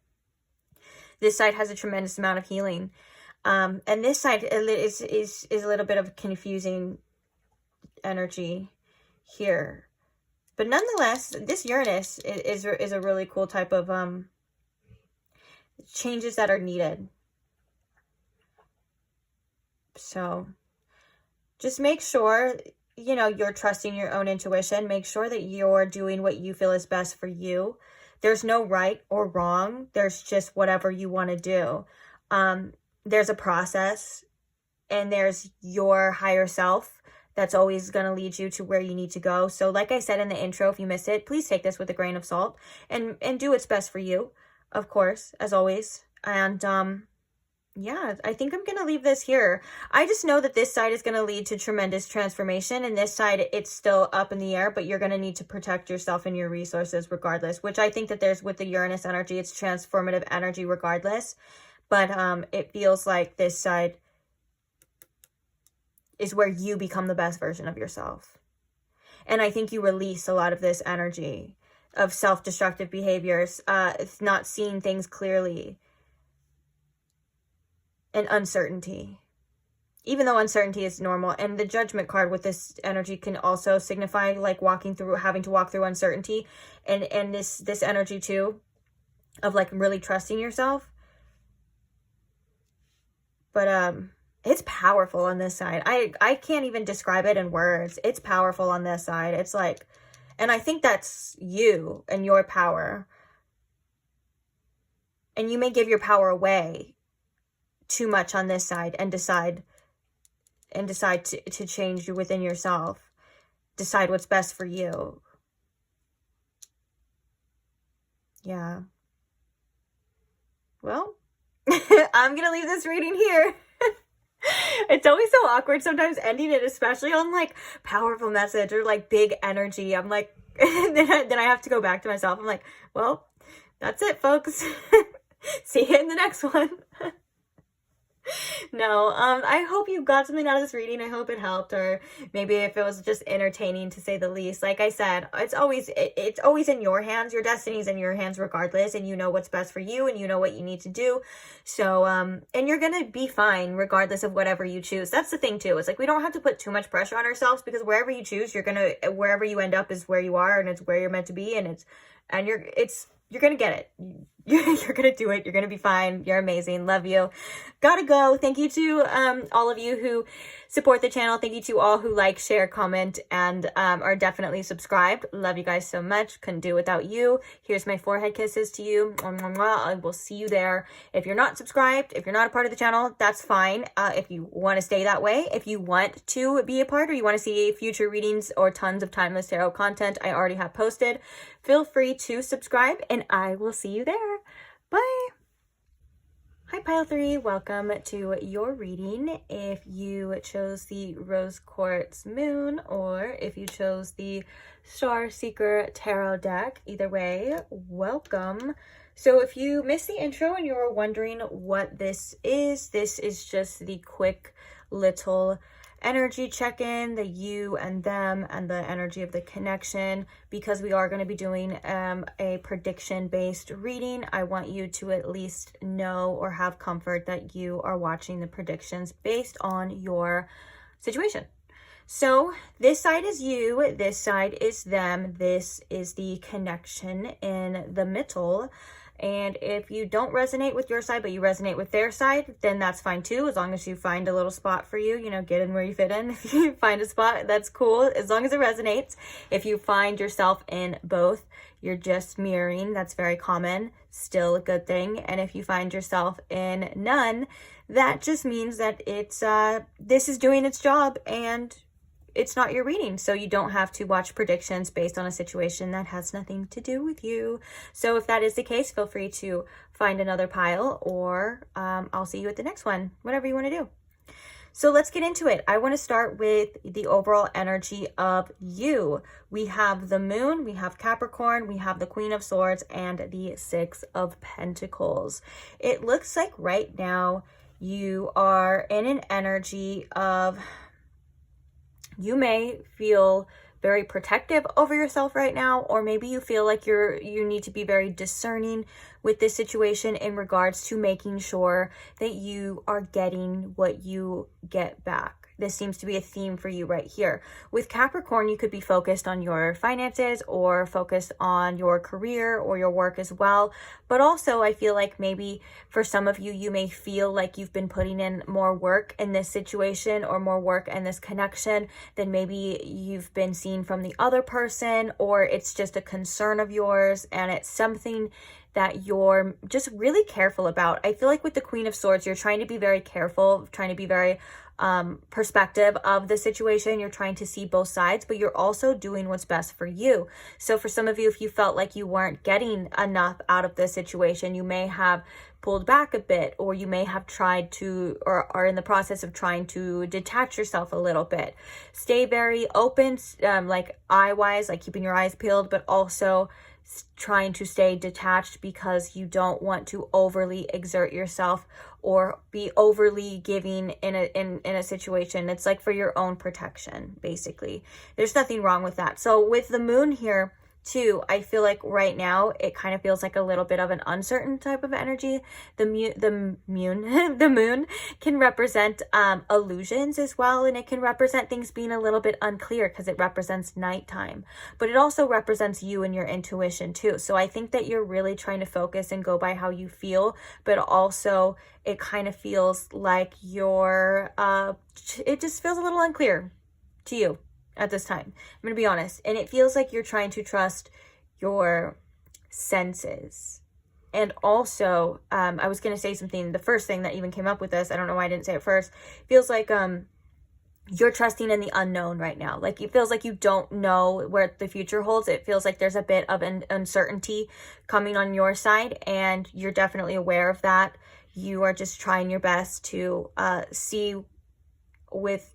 This side has a tremendous amount of healing. And this side is a little bit of confusing energy here. But nonetheless, this Uranus is a really cool type of changes that are needed. So just make sure, you know, you're trusting your own intuition. Make sure that you're doing what you feel is best for you. There's no right or wrong. There's just whatever you want to do. There's a process, and there's your higher self that's always going to lead you to where you need to go. So like I said in the intro, if you missed it, please take this with a grain of salt and do what's best for you, of course, as always. And yeah, I think I'm going to leave this here. I just know that this side is going to lead to tremendous transformation, and this side, it's still up in the air, but you're going to need to protect yourself and your resources regardless, which I think that there's with the Uranus energy, it's transformative energy regardless. But it feels like this side is where you become the best version of yourself. And I think you release a lot of this energy of self-destructive behaviors, not seeing things clearly, and uncertainty. Even though uncertainty is normal, and the Judgment card with this energy can also signify like having to walk through uncertainty, and this energy too of like really trusting yourself. But it's powerful on this side. I can't even describe it in words. It's powerful on this side. It's like, and I think that's you and your power. And you may give your power away too much on this side and decide to change within yourself. Decide what's best for you. Yeah. Well, I'm gonna leave this reading here. It's always so awkward sometimes ending it, especially on like powerful message or like big energy. I'm like, then I have to go back to myself. I'm like, well, that's it, folks. See you in the next one. No, I hope you got something out of this reading. I hope it helped, or maybe if it was just entertaining, to say the least. Like I said, it's always in your hands. Your destiny's in your hands regardless, and you know what's best for you, and you know what you need to do. So, and you're gonna be fine regardless of whatever you choose. That's the thing too. It's like we don't have to put too much pressure on ourselves, because wherever you choose, wherever you end up is where you are, and it's where you're meant to be, and you're gonna get it. You're gonna do it. You're gonna be fine. You're amazing. Love you. Gotta go. Thank you to all of you who support the channel. Thank you to all who like, share, comment, and are definitely subscribed. Love you guys so much. Couldn't do it without you. Here's my forehead kisses to you. I will see you there. If you're not subscribed, if you're not a part of the channel, that's fine. If you want to stay that way, if you want to be a part, or you want to see future readings or tons of timeless tarot content I already have posted, feel free to subscribe, and I will see you there. Bye. Hi, Pile 3. Welcome to your reading. If you chose the Rose Quartz Moon, or if you chose the Star Seeker Tarot deck, either way, welcome. So if you missed the intro and you're wondering what this is just the quick little energy check-in, the you and them, and the energy of the connection. Because we are going to be doing a prediction-based reading, I want you to at least know or have comfort that you are watching the predictions based on your situation. So this side is you, this side is them, this is the connection in the middle. And if you don't resonate with your side, but you resonate with their side, then that's fine too. As long as you find a little spot for you, get in where you fit in. If you find a spot, that's cool, as long as it resonates. If you find yourself in both, you're just mirroring. That's very common, still a good thing. And if you find yourself in none, that just means that this is doing its job, and it's not your reading, so you don't have to watch predictions based on a situation that has nothing to do with you. So if that is the case, feel free to find another pile, or I'll see you at the next one, whatever you want to do. So let's get into it. I want to start with the overall energy of you. We have the Moon, we have Capricorn, we have the Queen of Swords, and the Six of Pentacles. It looks like right now you are in an energy of, you may feel very protective over yourself right now, or maybe you feel like you need to be very discerning with this situation in regards to making sure that you are getting what you get back. This seems to be a theme for you right here. With Capricorn, you could be focused on your finances, or focused on your career or your work as well. But also, I feel like maybe for some of you, you may feel like you've been putting in more work in this situation, or more work in this connection than maybe you've been seeing from the other person, or it's just a concern of yours, and it's something that you're just really careful about. I feel like with the Queen of Swords, you're trying to be very careful, trying to be very perspective of the situation. You're trying to see both sides, but you're also doing what's best for you. So for some of you, if you felt like you weren't getting enough out of this situation, you may have pulled back a bit, or you may have tried to, or are in the process of trying to detach yourself a little bit. Stay very open, like eye-wise, like keeping your eyes peeled, but also trying to stay detached, because you don't want to overly exert yourself or be overly giving in a situation. It's like for your own protection, basically. There's nothing wrong with that. So with the Moon here too, I feel like right now it kind of feels like a little bit of an uncertain type of energy. The moon can represent illusions as well, and it can represent things being a little bit unclear because it represents nighttime. But it also represents you and your intuition too. So I think that you're really trying to focus and go by how you feel, but also it kind of feels like it just feels a little unclear to you at this time. I'm going to be honest. And it feels like you're trying to trust your senses. And also, I was going to say something, the first thing that even came up with this, I don't know why I didn't say it first, feels like you're trusting in the unknown right now. Like, it feels like you don't know where the future holds. It feels like there's a bit of an uncertainty coming on your side, and you're definitely aware of that. You are just trying your best to see with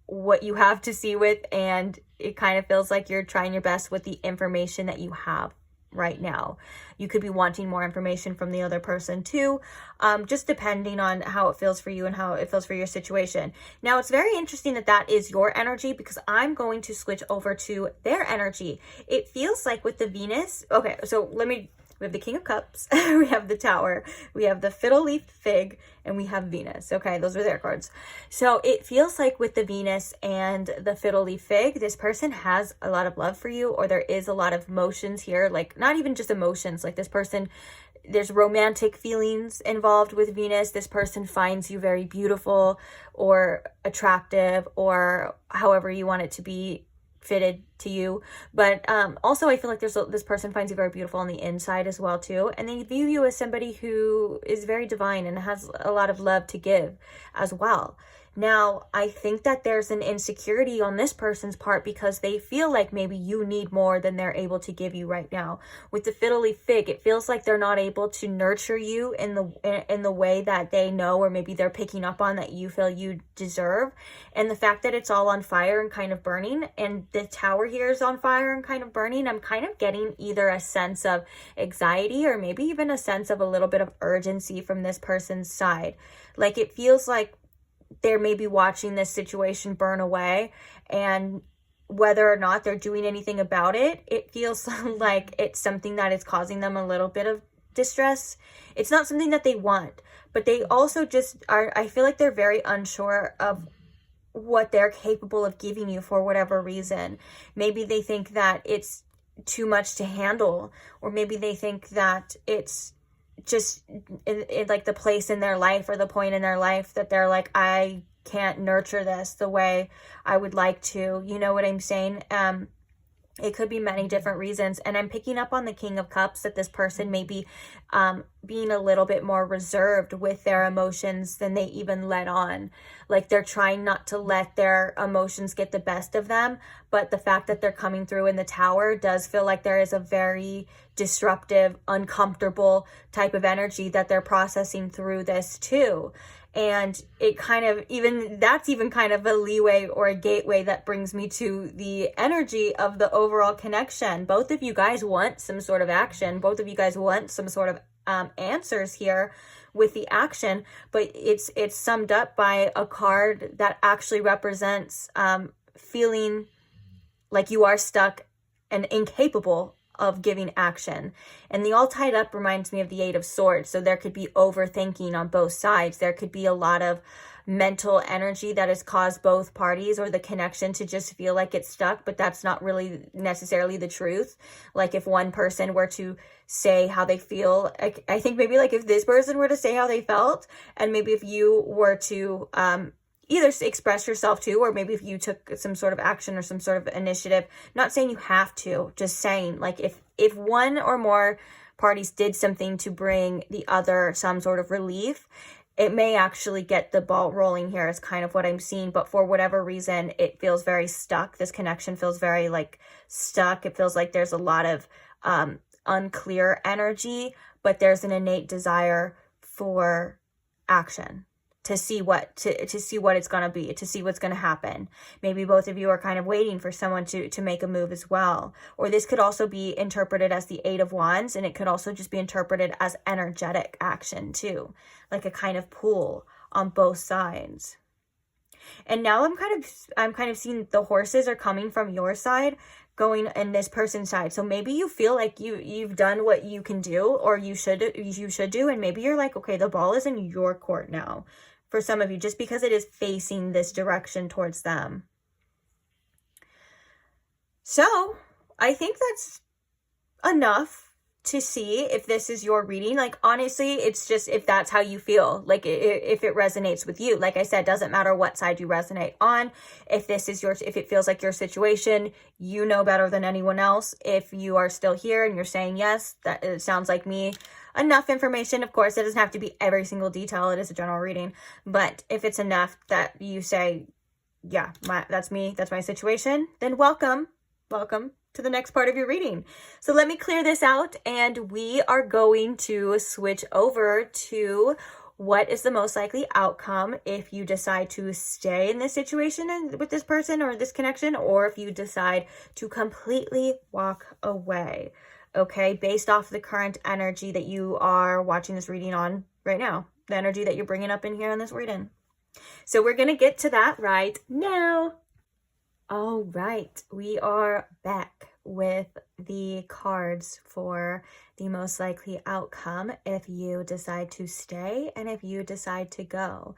what you have to see with, and it kind of feels like you're trying your best with the information that you have right now. You could be wanting more information from the other person too, just depending on how it feels for you and how it feels for your situation. Now, it's very interesting that that is your energy, because I'm going to switch over to their energy. It feels like with the Venus, okay, so we have the King of Cups, we have the Tower, we have the Fiddle Leaf Fig, and we have Venus. Okay, those are their cards. So it feels like with the Venus and the Fiddle Leaf Fig, this person has a lot of love for you, or there is a lot of emotions here, like not even just emotions, like this person, there's romantic feelings involved with Venus. This person finds you very beautiful or attractive, or however you want it to be fitted to you. But also I feel like this person finds you very beautiful on the inside as well too, and they view you as somebody who is very divine and has a lot of love to give as well. Now, I think that there's an insecurity on this person's part because they feel like maybe you need more than they're able to give you right now. With the Fiddle Leaf Fig, it feels like they're not able to nurture you in the way that they know, or maybe they're picking up on, that you feel you deserve. And the fact that it's all on fire and kind of burning, and the Tower here is on fire and kind of burning, I'm kind of getting either a sense of anxiety or maybe even a sense of a little bit of urgency from this person's side. Like, it feels like they're maybe watching this situation burn away, and whether or not they're doing anything about it, it feels like it's something that is causing them a little bit of distress. It's not something that they want, but they also just are, I feel like they're very unsure of what they're capable of giving you for whatever reason. Maybe they think that it's too much to handle, or maybe they think that it's just in like the place in their life or the point in their life that they're like, I can't nurture this the way I would like to. You know what I'm saying? It could be many different reasons. And I'm picking up on the King of Cups that this person may be being a little bit more reserved with their emotions than they even let on. Like, they're trying not to let their emotions get the best of them. But the fact that they're coming through in the Tower does feel like there is a very disruptive, uncomfortable type of energy that they're processing through this too. And it kind of, that's even kind of a leeway or a gateway that brings me to the energy of the overall connection. Both of you guys want some sort of action. Both of you guys want some sort of answers here with the action, but it's summed up by a card that actually represents feeling like you are stuck and incapable of giving action. And the all tied up reminds me of the Eight of Swords. So there could be overthinking on both sides. There could be a lot of mental energy that has caused both parties or the connection to just feel like it's stuck, but that's not really necessarily the truth. Like, if one person were to say how they feel, I think maybe like if this person were to say how they felt, and maybe if you were to either express yourself too, or maybe if you took some sort of action or some sort of initiative, not saying you have to, just saying, like, if one or more parties did something to bring the other some sort of relief, it may actually get the ball rolling here, is kind of what I'm seeing. But for whatever reason, it feels very stuck. This connection feels very like stuck. It feels like there's a lot of unclear energy, but there's an innate desire for action. To see what it's going to be, to see what's going to happen. Maybe both of you are kind of waiting for someone to make a move as well. Or this could also be interpreted as the Eight of Wands, and it could also just be interpreted as energetic action too, like a kind of pull on both sides. And now I'm kind of seeing the horses are coming from your side, going in this person's side. So maybe you feel like you've done what you can do, or you should do, and maybe you're like, okay, the ball is in your court now. For some of you, just because it is facing this direction towards them. So I think that's enough to see if this is your reading. Like, honestly, it's just if that's how you feel, like if it resonates with you. Like I said, doesn't matter what side you resonate on. If it feels like your situation, you know better than anyone else. If you are still here and you're saying yes, that it sounds like me. Enough information. Of course, it doesn't have to be every single detail. It is a general reading. But if it's enough that you say, yeah, that's me. That's my situation. Then welcome to the next part of your reading. So let me clear this out, and we are going to switch over to what is the most likely outcome if you decide to stay in this situation and with this person or this connection, or if you decide to completely walk away. Okay, based off the current energy that you are watching this reading on right now, the energy that you're bringing up in here in this reading. So we're going to get to that right now. All right, we are back with the cards for the most likely outcome if you decide to stay and if you decide to go.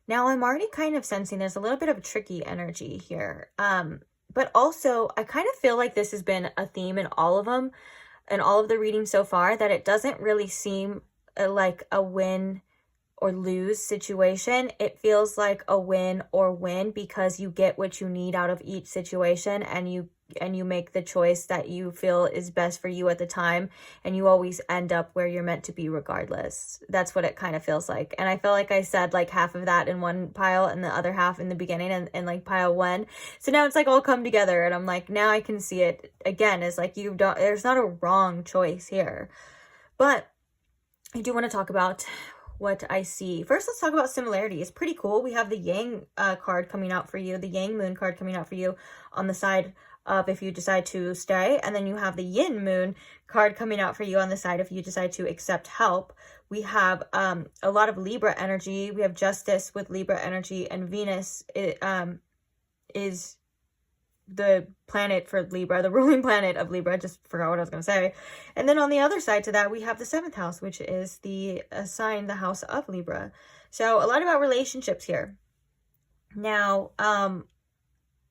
Now, I'm already kind of sensing there's a little bit of tricky energy here. But also, I kind of feel like this has been a theme in all of them, in all of the readings so far, that it doesn't really seem like a win or lose situation. It feels like a win or win because you get what you need out of each situation, and you make the choice that you feel is best for you at the time, and you always end up where you're meant to be regardless. That's what it kind of feels like. And I feel like I said like half of that in one pile and the other half in the beginning and like pile one. So now it's like all come together, and I'm like, now I can see it again. It's like there's not a wrong choice here. But I do want to talk about what I see. First, let's talk about similarity. It's pretty cool. We have the Yang card coming out for you, the Yang Moon card coming out for you on the side of if you decide to stay, and then you have the Yin Moon card coming out for you on the side if you decide to accept help. We have a lot of Libra energy. We have Justice with Libra energy, and Venus is the planet for Libra, the ruling planet of Libra. Just forgot what I was going to say. And then on the other side to that, we have the 7th house, which is the sign, the house of Libra. So a lot about relationships here. Now, I'm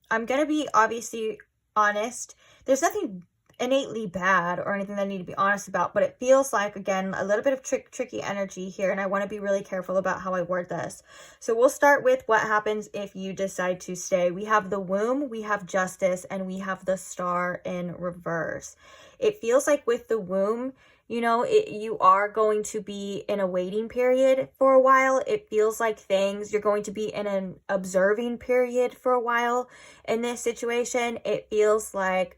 going to be obviously honest. There's nothing innately bad or anything that I need to be honest about, but it feels like, again, a little bit of tricky energy here, and I want to be really careful about how I word this. So we'll start with what happens if you decide to stay. We have the womb, we have Justice, and we have the Star in reverse. It feels like with the womb, you know, you are going to be in a waiting period for a while. It feels like you're going to be in an observing period for a while in this situation. It feels like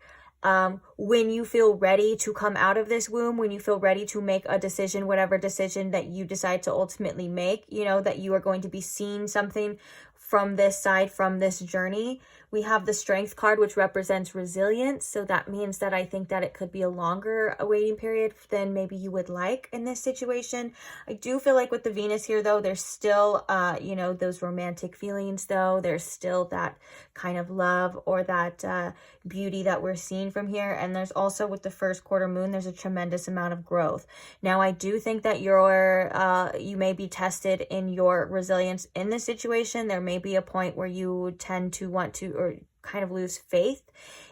when you feel ready to come out of this womb, when you feel ready to make a decision, whatever decision that you decide to ultimately make, you know, that you are going to be seeing something from this side, from this journey. We have the Strength card, which represents resilience. So that means that I think that it could be a longer waiting period than maybe you would like in this situation. I do feel like with the Venus here, though, there's still, you know, those romantic feelings, though. There's still that kind of love or that beauty that we're seeing from here. And there's also with the first quarter moon, there's a tremendous amount of growth. Now, I do think that you may be tested in your resilience in this situation. There may be a point where you tend to want to, or kind of lose faith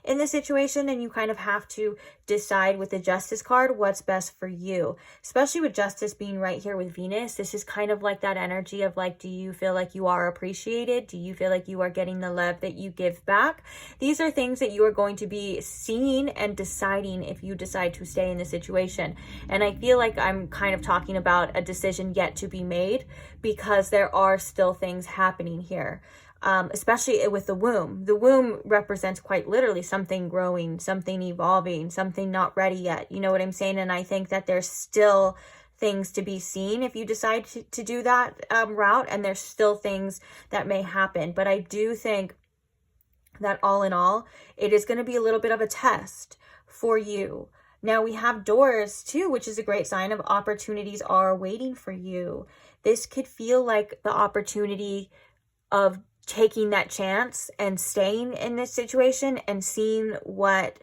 in the situation, and you kind of have to decide with the Justice card what's best for you, especially with Justice being right here with Venus. This is kind of like that energy of like, do you feel like you are appreciated? Do you feel like you are getting the love that you give back? These are things that you are going to be seeing and deciding if you decide to stay in the situation. And I feel like I'm kind of talking about a decision yet to be made, because there are still things happening here. Especially with the womb. The womb represents quite literally something growing, something evolving, something not ready yet. You know what I'm saying? And I think that there's still things to be seen if you decide to do that route, and there's still things that may happen. But I do think that all in all, it is going to be a little bit of a test for you. Now we have doors too, which is a great sign of opportunities are waiting for you. This could feel like the opportunity of taking that chance and staying in this situation and seeing what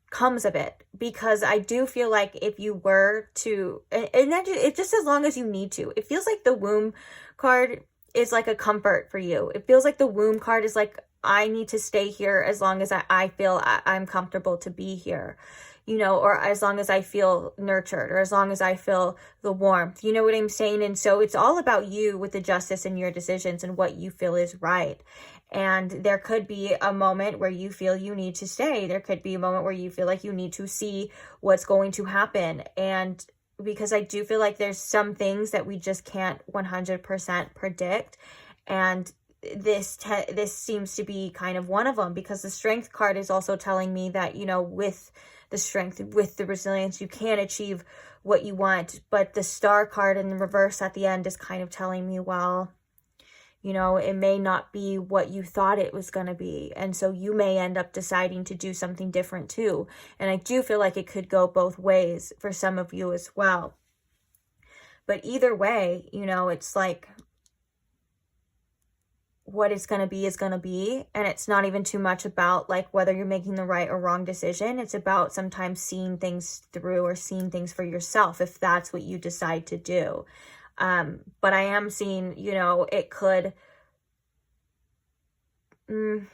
comes of it, because I do feel like if you were to, and that it's just as long as you need to, it feels like the womb card is like a comfort for you. It feels like the womb card is like, I need to stay here as long as I feel I'm comfortable to be here, you know, or as long as I feel nurtured, or as long as I feel the warmth, you know what I'm saying? And so it's all about you with the Justice and your decisions and what you feel is right. And there could be a moment where you feel you need to stay. There could be a moment where you feel like you need to see what's going to happen. And because I do feel like there's some things that we just can't 100% predict. And this seems to be kind of one of them, because the Strength card is also telling me that, you know, with the strength, with the resilience, you can achieve what you want. But the Star card in the reverse at the end is kind of telling me, well, you know, it may not be what you thought it was going to be. And so you may end up deciding to do something different too. And I do feel like it could go both ways for some of you as well. But either way, you know, it's like, what it's going to be is going to be. And it's not even too much about like whether you're making the right or wrong decision. It's about sometimes seeing things through, or seeing things for yourself, if that's what you decide to do. But I am seeing, you know, it could, again,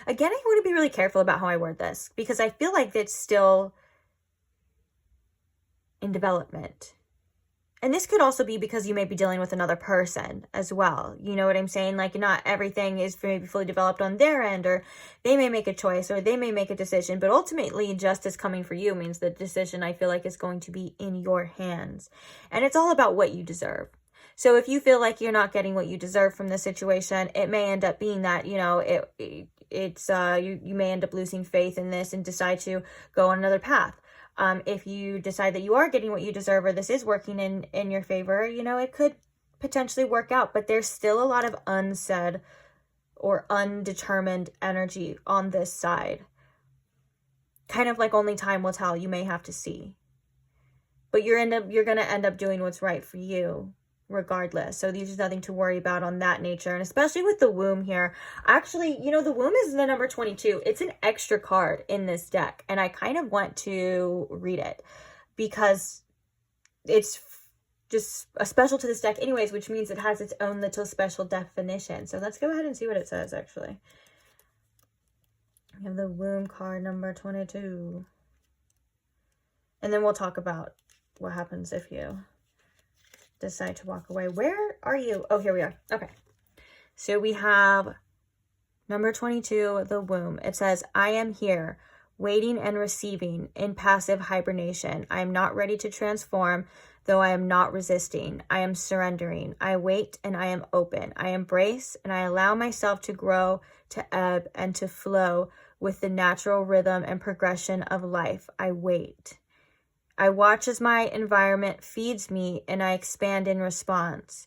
I want to be really careful about how I word this, because I feel like it's still in development. And this could also be because you may be dealing with another person as well. You know what I'm saying? Like, not everything is maybe fully developed on their end, or they may make a choice, or they may make a decision. But ultimately, justice coming for you means the decision, I feel like, is going to be in your hands. And it's all about what you deserve. So if you feel like you're not getting what you deserve from this situation, it may end up being that, you know, you may end up losing faith in this and decide to go on another path. If you decide that you are getting what you deserve, or this is working in your favor, you know, it could potentially work out. But there's still a lot of unsaid or undetermined energy on this side. Kind of like only time will tell. You may have to see. But you're going to end up doing what's right for you regardless. So there's nothing to worry about on that nature. And especially with the womb here, actually, you know, the womb is the number 22. It's an extra card in this deck, and I kind of want to read it because it's just a special to this deck anyways, which means it has its own little special definition. So let's go ahead and see what it says. Actually, we have the womb card number 22, and then we'll talk about what happens if you decide to walk away. Where are you? Oh, here we are. Okay. So we have number 22, the womb. It says, I am here, waiting and receiving in passive hibernation. I am not ready to transform, though I am not resisting. I am surrendering. I wait and I am open. I embrace and I allow myself to grow, to ebb, and to flow with the natural rhythm and progression of life. I wait. I watch as my environment feeds me, and I expand in response.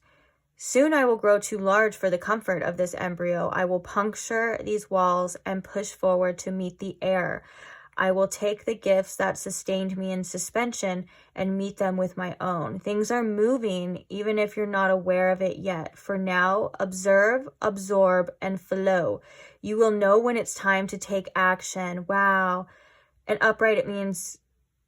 Soon I will grow too large for the comfort of this embryo. I will puncture these walls and push forward to meet the air. I will take the gifts that sustained me in suspension and meet them with my own. Things are moving, even if you're not aware of it yet. For now, observe, absorb, and flow. You will know when it's time to take action. Wow. And upright, it means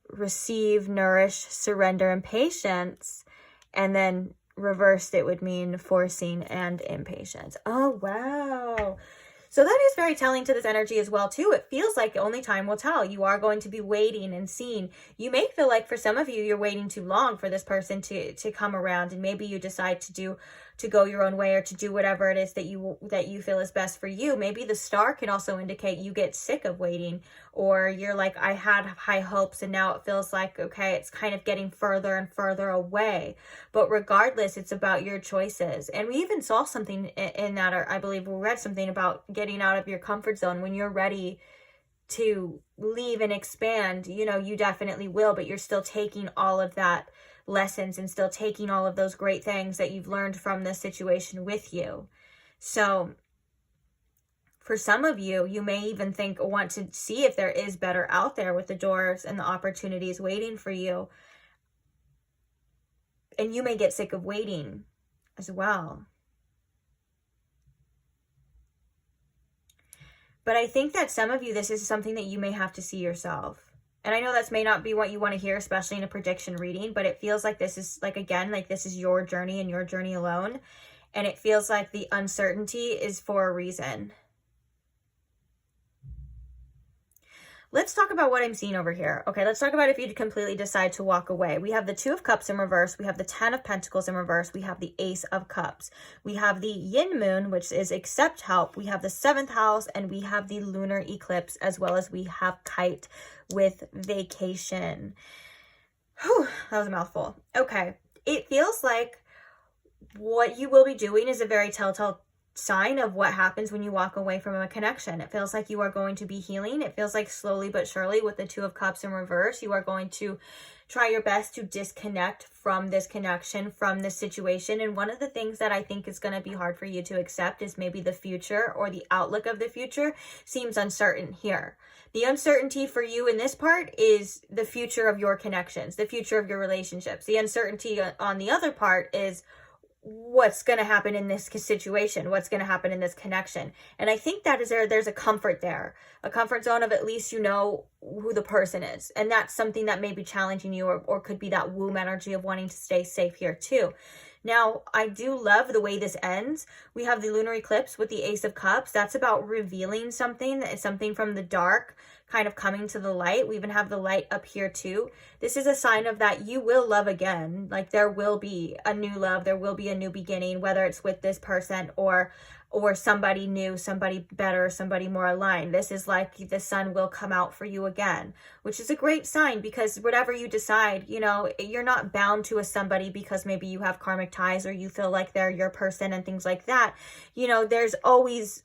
receive, nourish, surrender, and patience. And then reversed, it would mean forcing and impatience. Oh, wow. So that is very telling to this energy as well, too. It feels like only time will tell. You are going to be waiting and seeing. You may feel like for some of you, you're waiting too long for this person to come around, and maybe you decide to go your own way, or to do whatever it is that you feel is best for you. Maybe the star can also indicate you get sick of waiting, or you're like, I had high hopes and now it feels like, okay, it's kind of getting further and further away. But regardless, it's about your choices. And we even saw something in that, or I believe we read something about getting out of your comfort zone. When you're ready to leave and expand, you know, you definitely will, but you're still taking all of that lessons and still taking all of those great things that you've learned from this situation with you. So for some of you, you may even want to see if there is better out there, with the doors and the opportunities waiting for you. And you may get sick of waiting as well. But I think that some of you, this is something that you may have to see yourself. And I know that may not be what you want to hear, especially in a prediction reading, but it feels like this is, like, again, like this is your journey and your journey alone. And it feels like the uncertainty is for a reason. Let's talk about what I'm seeing over here. Okay, let's talk about if you completely decide to walk away. We have the 2 of Cups in reverse. We have the 10 of Pentacles in reverse. We have the Ace of Cups. We have the Yin Moon, which is accept help. We have the 7th house, and we have the lunar eclipse, as well as we have Kite with vacation. Whew, that was a mouthful. Okay, it feels like what you will be doing is a very telltale sign of what happens when you walk away from a connection. It feels like you are going to be healing. It feels like slowly but surely, with the Two of Cups in reverse, you are going to try your best to disconnect from this connection, from this situation. And one of the things that I think is going to be hard for you to accept is maybe the future, or the outlook of the future seems uncertain here. The uncertainty for you in this part is the future of your connections, the future of your relationships. The uncertainty on the other part is what's going to happen in this situation, what's going to happen in this connection. And I think that is there's a comfort there, a comfort zone of at least you know who the person is. And that's something that may be challenging you, or could be that womb energy of wanting to stay safe here too. Now, I do love the way this ends. We have the lunar eclipse with the Ace of Cups. That's about revealing something, something from the dark, kind of coming to the light. We even have the light up here too. This is a sign of that you will love again. Like, there will be a new love. There will be a new beginning, whether it's with this person or somebody new, somebody better, somebody more aligned. This is like the sun will come out for you again, which is a great sign, because whatever you decide, you know, you're not bound to a somebody because maybe you have karmic ties or you feel like they're your person and things like that. You know, there's always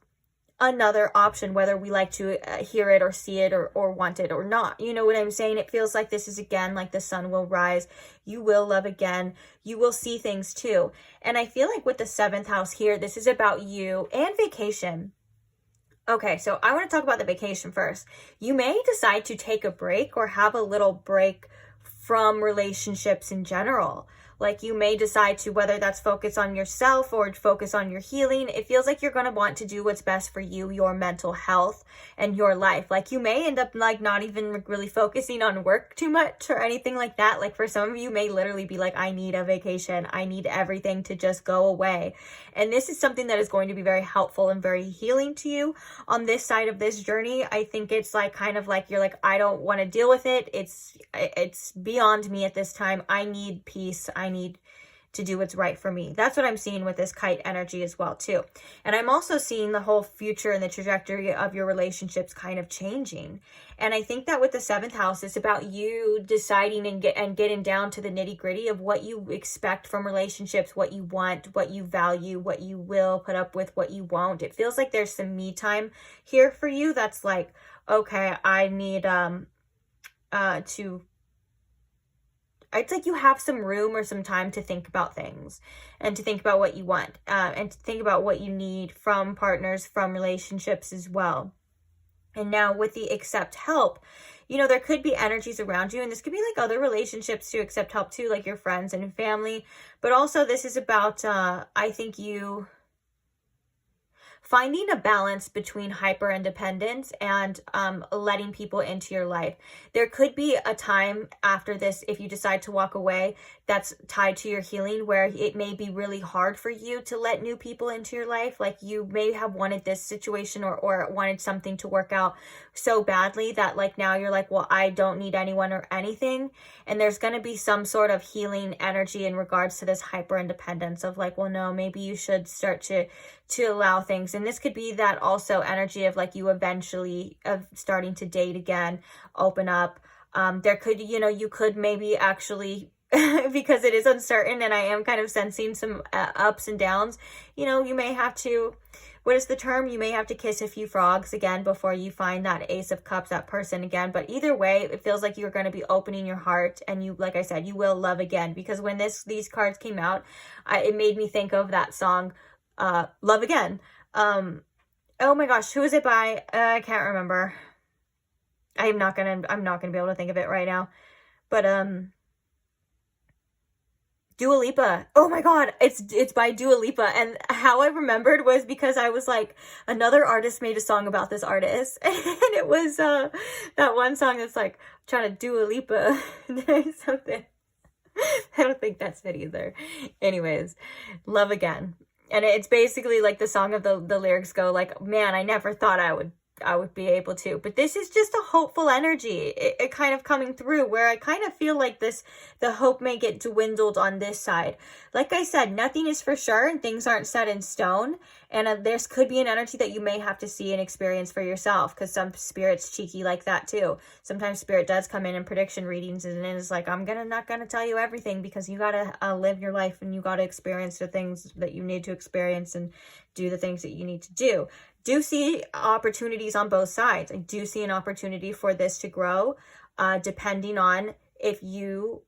another option, whether we like to hear it or see it or want it or not. You know what I'm saying? It feels like this is again like the sun will rise. You will love again. You will see things too. And I feel like with the 7th house here, this is about you and vacation. Okay, so I want to talk about the vacation first. You may decide to take a break or have a little break from relationships in general. Like, you may decide to, whether that's focus on yourself or focus on your healing. It feels like you're going to want to do what's best for you, your mental health and your life. Like, you may end up like not even really focusing on work too much or anything like that. Like, for some of you may literally be like, I need a vacation. I need everything to just go away. And this is something that is going to be very helpful and very healing to you on this side of this journey. I think it's like kind of like you're like, I don't want to deal with it. It's beyond me at this time. I need peace. I need to do what's right for me. That's what I'm seeing with this kite energy as well too. And I'm also seeing the whole future and the trajectory of your relationships kind of changing. And I think that with the 7th house, it's about you deciding and getting down to the nitty gritty of what you expect from relationships, what you want, what you value, what you will put up with, what you won't. It feels like there's some me time here for you. That's like, okay, I need it's like you have some room or some time to think about things and to think about what you want and to think about what you need from partners, from relationships as well. And now with the accept help, you know, there could be energies around you, and this could be like other relationships to accept help too, like your friends and family. But also this is about, I think, you finding a balance between hyper independence and letting people into your life. There could be a time after this, if you decide to walk away, that's tied to your healing, where it may be really hard for you to let new people into your life. Like, you may have wanted this situation or wanted something to work out so badly that like now you're like, well, I don't need anyone or anything. And there's going to be some sort of healing energy in regards to this hyper independence of like, well, no, maybe you should start to allow things. And this could be that also energy of like you eventually of starting to date again, open up. There could, you know, you could maybe actually because it is uncertain and I am kind of sensing some ups and downs, you know, you may have to, what is the term? You may have to kiss a few frogs again before you find that Ace of Cups, that person again. But either way, it feels like you're going to be opening your heart, and you, like I said, you will love again, because when these cards came out, it made me think of that song, Love Again. Oh my gosh, who is it by? I can't remember. I'm not gonna be able to think of it right now. But Dua Lipa. Oh my god, it's by Dua Lipa. And how I remembered was because I was like, another artist made a song about this artist, and it was that one song that's like trying to Dua Lipa something. I don't think that's it either. Anyways, Love Again. And it's basically like the song of the lyrics go like, man, I never thought I would I would be able to. But this is just a hopeful energy. It kind of coming through where I kind of feel like the hope may get dwindled on this side. Like I said, nothing is for sure and things aren't set in stone. And there could be an energy that you may have to see and experience for yourself, because some spirit's cheeky like that too. Sometimes spirit does come in prediction readings and is like, I'm not gonna tell you everything, because you gotta live your life and you gotta experience the things that you need to experience and do the things that you need to do. Do see opportunities on both sides. I do see an opportunity for this to grow, depending on if you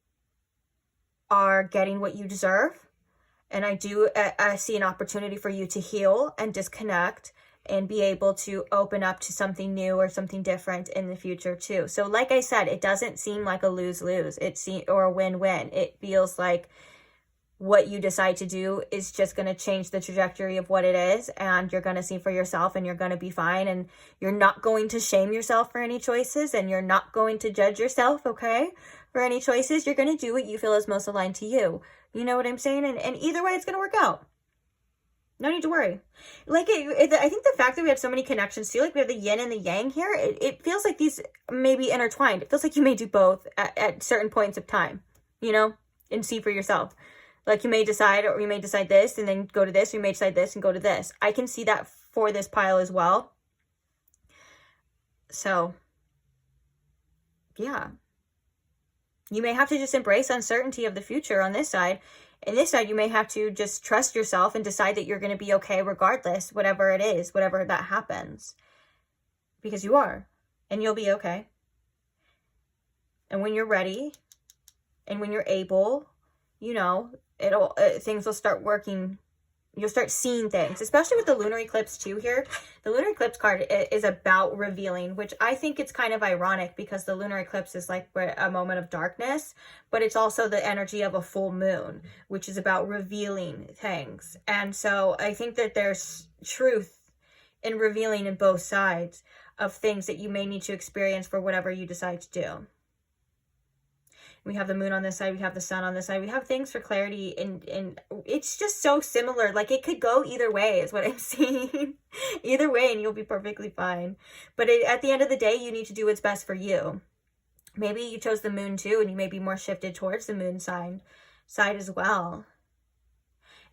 are getting what you deserve. And I do see an opportunity for you to heal and disconnect and be able to open up to something new or something different in the future too. So like I said, it doesn't seem like a lose-lose or a win-win. It feels like what you decide to do is just going to change the trajectory of what it is, and you're going to see for yourself and you're going to be fine, and you're not going to shame yourself for any choices, and you're not going to judge yourself, okay, for any choices. You're going to do what you feel is most aligned to you. You know what I'm saying? And either way, it's going to work out. No need to worry. Like, I think the fact that we have so many connections too, like we have the yin and the yang here, it feels like these may be intertwined. It feels like you may do both at certain points of time, you know, and see for yourself. Like you may decide, or you may decide this and then go to this, or you may decide this and go to this. I can see that for this pile as well. So, yeah. You may have to just embrace uncertainty of the future on this side. And this side, you may have to just trust yourself and decide that you're going to be okay regardless, whatever it is, whatever that happens. Because you are. And you'll be okay. And when you're ready, and when you're able, you know, things will start working. You'll start seeing things, especially with the lunar eclipse too here. The lunar eclipse card is about revealing, which I think it's kind of ironic, because the lunar eclipse is like a moment of darkness, but it's also the energy of a full moon, which is about revealing things. And so I think that there's truth in revealing in both sides of things that you may need to experience for whatever you decide to do. We have the moon on this side. We have the sun on this side. We have things for clarity. And it's just so similar. Like, it could go either way is what I'm seeing. Either way, and you'll be perfectly fine. But at the end of the day, you need to do what's best for you. Maybe you chose the moon too, and you may be more shifted towards the moon side as well.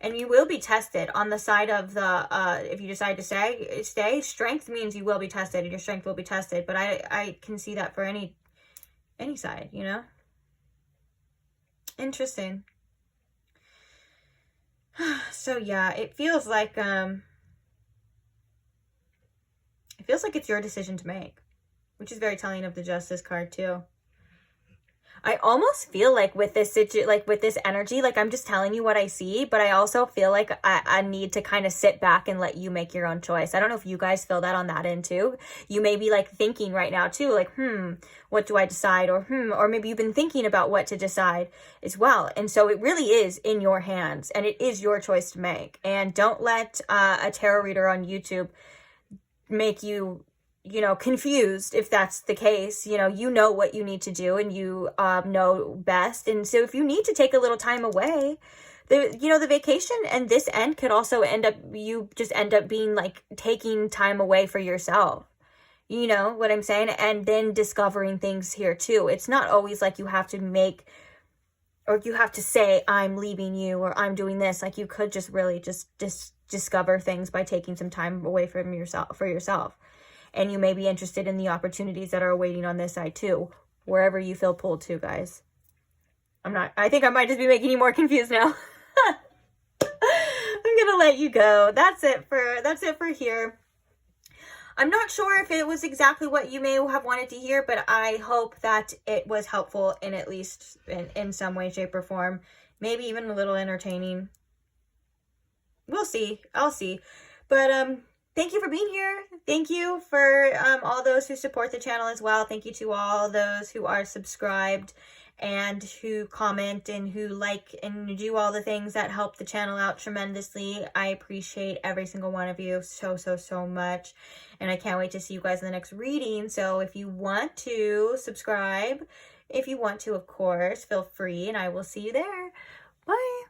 And you will be tested on the side of the, if you decide to stay, strength means you will be tested, and your strength will be tested. But I can see that for any side, you know? Interesting. So yeah, it feels like it's your decision to make, which is very telling of the Justice card too. I almost feel like with this energy, like I'm just telling you what I see, but I also feel like I need to kind of sit back and let you make your own choice. I don't know if you guys feel that on that end too. You may be like thinking right now too, like, what do I decide? Or maybe you've been thinking about what to decide as well. And so it really is in your hands, and it is your choice to make. And don't let a tarot reader on YouTube make you, confused if that's the case. You know what you need to do, and you know best. And so if you need to take a little time away, the vacation and this end could also end up being like taking time away for yourself. You know what I'm saying? And then discovering things here too. It's not always like you have to make, or you have to say, I'm leaving you, or I'm doing this. Like, you could just really just discover things by taking some time away from yourself, for yourself. And you may be interested in the opportunities that are awaiting on this side too, wherever you feel pulled to, guys. I think I might just be making you more confused now. I'm gonna let you go. That's it for here. I'm not sure if it was exactly what you may have wanted to hear, but I hope that it was helpful in at least in some way, shape, or form. Maybe even a little entertaining. We'll see. I'll see. But thank you for being here. Thank you for all those who support the channel as well. Thank you to all those who are subscribed and who comment and who like and do all the things that help the channel out tremendously. I appreciate every single one of you so, so, so much. And I can't wait to see you guys in the next reading. So if you want to subscribe, if you want to, of course, feel free, and I will see you there. Bye.